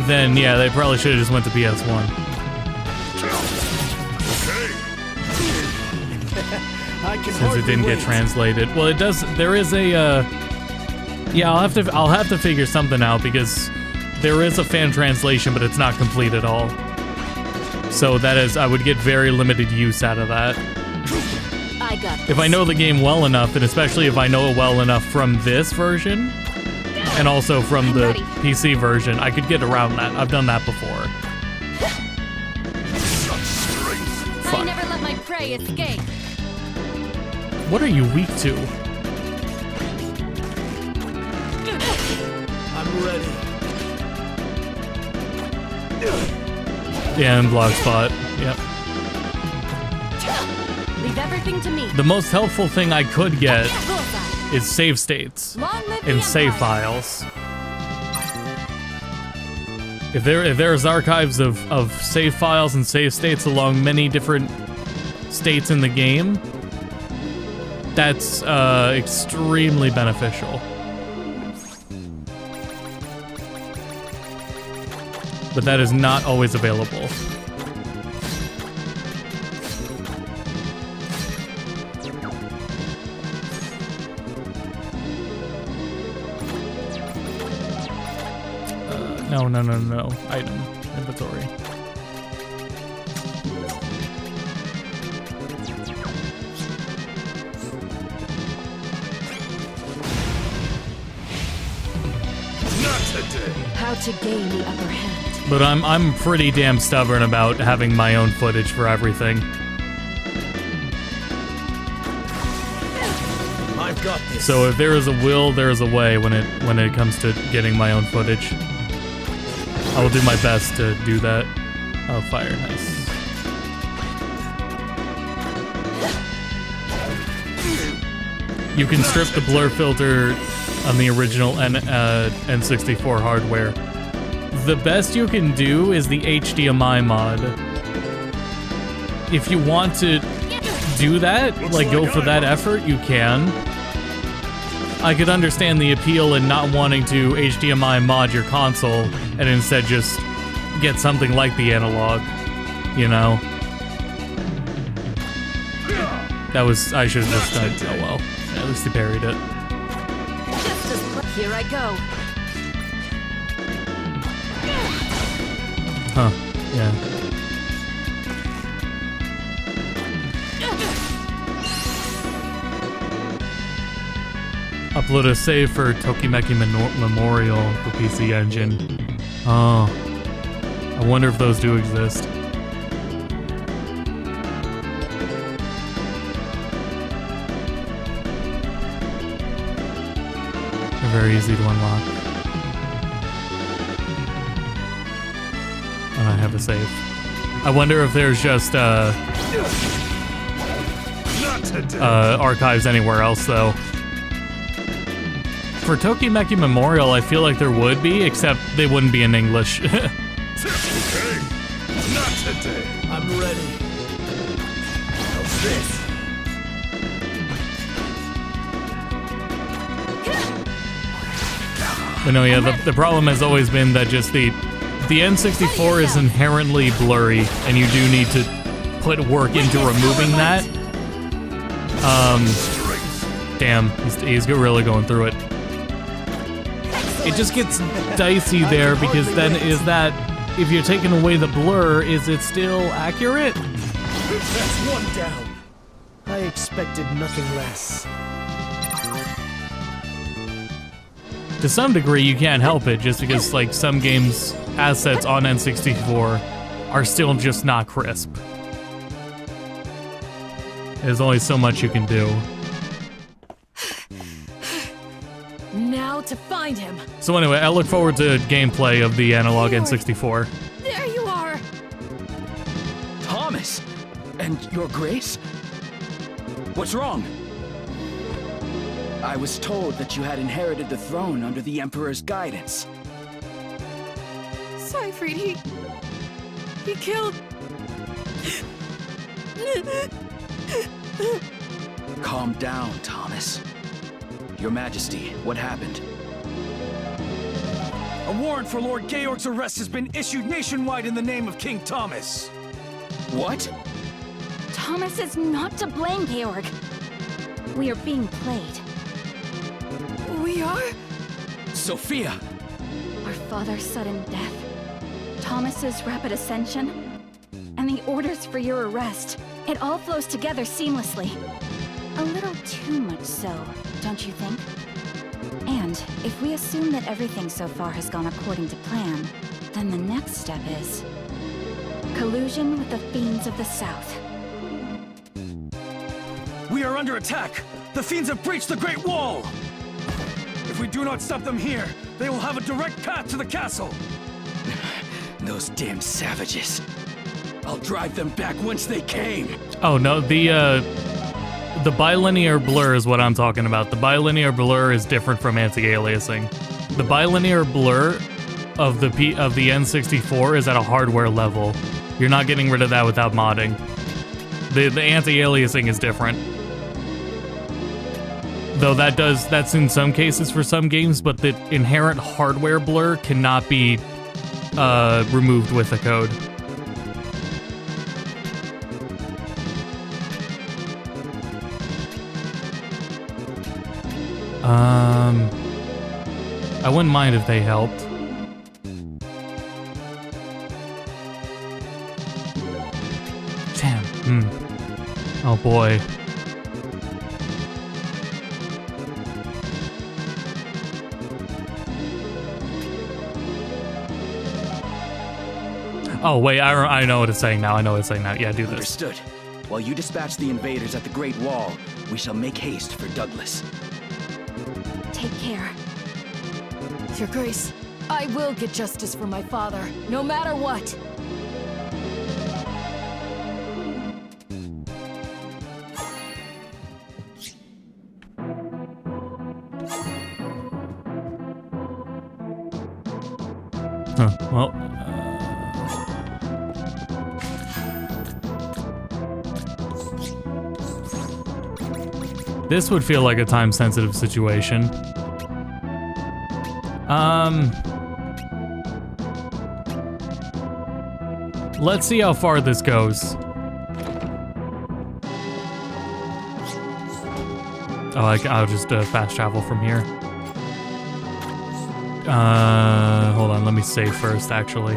then yeah, they probably should have just went to PS1. Since it didn't get translated. Well, it does. There is a. Yeah, I'll have to figure something out, because there is a fan translation, but it's not complete at all. So that is, I would get very limited use out of that.
I got this.
If I know the game well enough, and especially if I know it well enough from this version, and also from the PC version, I could get around that. I've done that before.
I never let my prey escape.
What are you weak to?
I'm ready.
Yeah, and block spot. Yep.
Leave everything to me.
The most helpful thing I could get is save states and save files. If there's archives of save files and save states along many different states in the game, that's extremely beneficial. But that is not always available. No. Item. Inventory.
Not today.
How to gain the upper hand.
But I'm pretty damn stubborn about having my own footage for everything.
I've got this.
So if there is a will, there is a way when it comes to getting my own footage. I will do my best to do that. Oh, fire, nice. You can strip the blur filter on the original N64 hardware. The best you can do is the HDMI mod. If you want to do that, like go for that effort, you can. I could understand the appeal in not wanting to HDMI mod your console and instead just get something like the analog, you know? That was, I should have just done, oh well. Yeah, at least he parried it.
Here I go.
Huh, yeah. Upload a save for Tokimeki Memorial for PC Engine. Oh. I wonder if those do exist. They're very easy to unlock. And I have a save. I wonder if there's just archives anywhere else though. For Tokimeki Memorial, I feel like there would be, except they wouldn't be in English.
Okay. Not today.
I'm ready. How's this?
But no, yeah, the problem has always been that just the N64 is inherently blurry, and you do need to put work into removing that. Damn, he's really going through it. It just gets dicey there because then is that, if you're taking away the blur, is it still accurate?
That's one down. I expected nothing less.
To some degree, you can't help it just because, like, some games' assets on N64 are still just not crisp. There's only so much you can do.
Now to find him.
So anyway, I look forward to gameplay of the analog N64.
There you are.
Thomas! And your grace? What's wrong? I was told that you had inherited the throne under the Emperor's guidance.
Seyfried, he killed...
Calm down, Thomas. Your Majesty, what happened?
A warrant for Lord Georg's arrest has been issued nationwide in the name of King Thomas.
What?
Thomas is not to blame, Georg. We are being played.
We are?
Sophia!
Our father's sudden death, Thomas's rapid ascension, and the orders for your arrest. It all flows together seamlessly. A little too much so, don't you think? And if we assume that everything so far has gone according to plan, then the next step is collusion with the fiends of the South.
We are under attack! The fiends have breached the Great Wall! If we do not stop them here, they will have a direct path to the castle!
Those damn savages. I'll drive them back whence they came.
Oh no, the bilinear blur is what I'm talking about. The bilinear blur is different from anti-aliasing. The bilinear blur of the N64 is at a hardware level. You're not getting rid of that without modding. The anti-aliasing is different. Though that's in some cases for some games, but the inherent hardware blur cannot be removed with a code. I wouldn't mind if they helped. Damn. Oh boy. Oh wait, I know what it's saying now. Yeah, do this.
Understood. While you dispatch the invaders at the Great Wall, we shall make haste for Douglas.
Take care.
Your Grace, I will get justice for my father, no matter what.
Well. This would feel like a time-sensitive situation. Let's see how far this goes. Oh, I'll just fast travel from here. Hold on, let me save first, actually.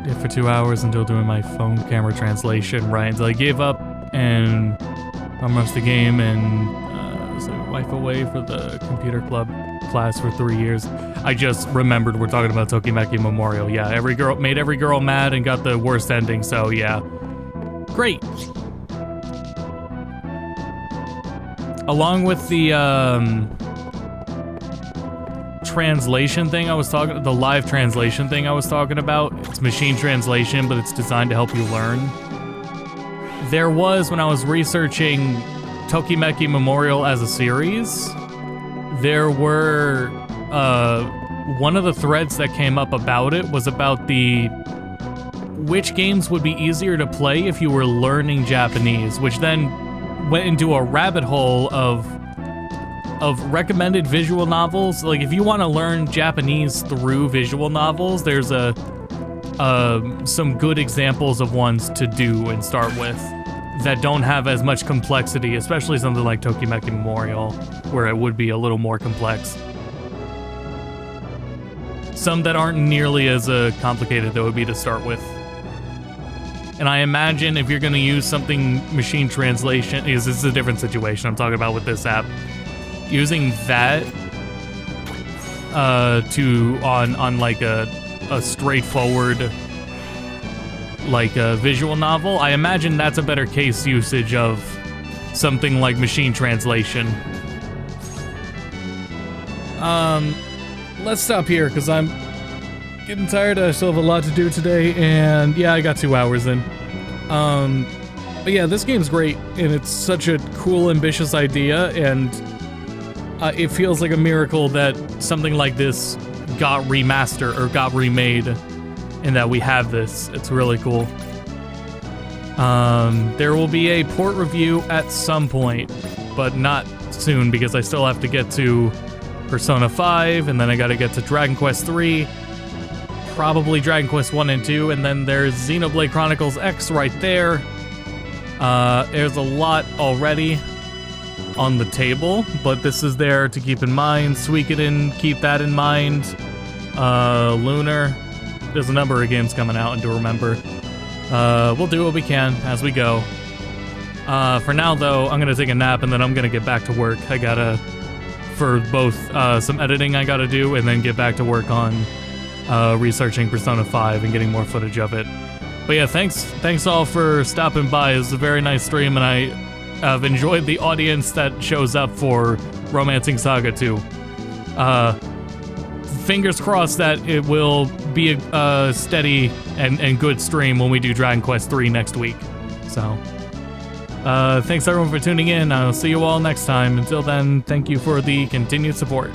Yeah, for 2 hours until doing my phone camera translation, right? Until I gave up and almost the game and so wife away for the computer club class for 3 years. I just remembered we're talking about Tokimeki Memorial. Yeah, made every girl mad and got the worst ending, so yeah. Great. Along with the translation thing the live translation thing I was talking about, it's machine translation, but it's designed to help you learn. There was, when I was researching Tokimeki Memorial as a series, there were, one of the threads that came up about it was about which games would be easier to play if you were learning Japanese, which then went into a rabbit hole of recommended visual novels. Like, if you want to learn Japanese through visual novels, there's some good examples of ones to do and start with that don't have as much complexity, especially something like Tokimeki Memorial, where it would be a little more complex. Some that aren't nearly as complicated, that would be to start with. And I imagine if you're going to use something machine translation, this is a different situation I'm talking about with this app. Using that on like a straightforward like a visual novel, I imagine that's a better case usage of something like machine translation. Let's stop here because I'm getting tired. I still have a lot to do today, and yeah, I got 2 hours in. But yeah, this game's great, and it's such a cool, ambitious idea, and it feels like a miracle that something like this got remastered or got remade, and that we have this. It's really cool. There will be a port review at some point, but not soon because I still have to get to Persona 5, and then I gotta get to Dragon Quest 3, probably Dragon Quest 1 and 2, and then there's Xenoblade Chronicles X right there. There's a lot already. on the table, but this is there to keep in mind. Suikoden, keep that in mind. Lunar, there's a number of games coming out, and to remember. We'll do what we can as we go. For now, though, I'm gonna take a nap, and then I'm gonna get back to work. I gotta, for both some editing I gotta do, and then get back to work on researching Persona 5 and getting more footage of it. But yeah, thanks all for stopping by. It was a very nice stream, and I have enjoyed the audience that shows up for Romancing SaGa 2. Fingers crossed that it will be a steady and good stream when we do Dragon Quest III next week. So, thanks everyone for tuning in. I'll see you all next time. Until then, thank you for the continued support.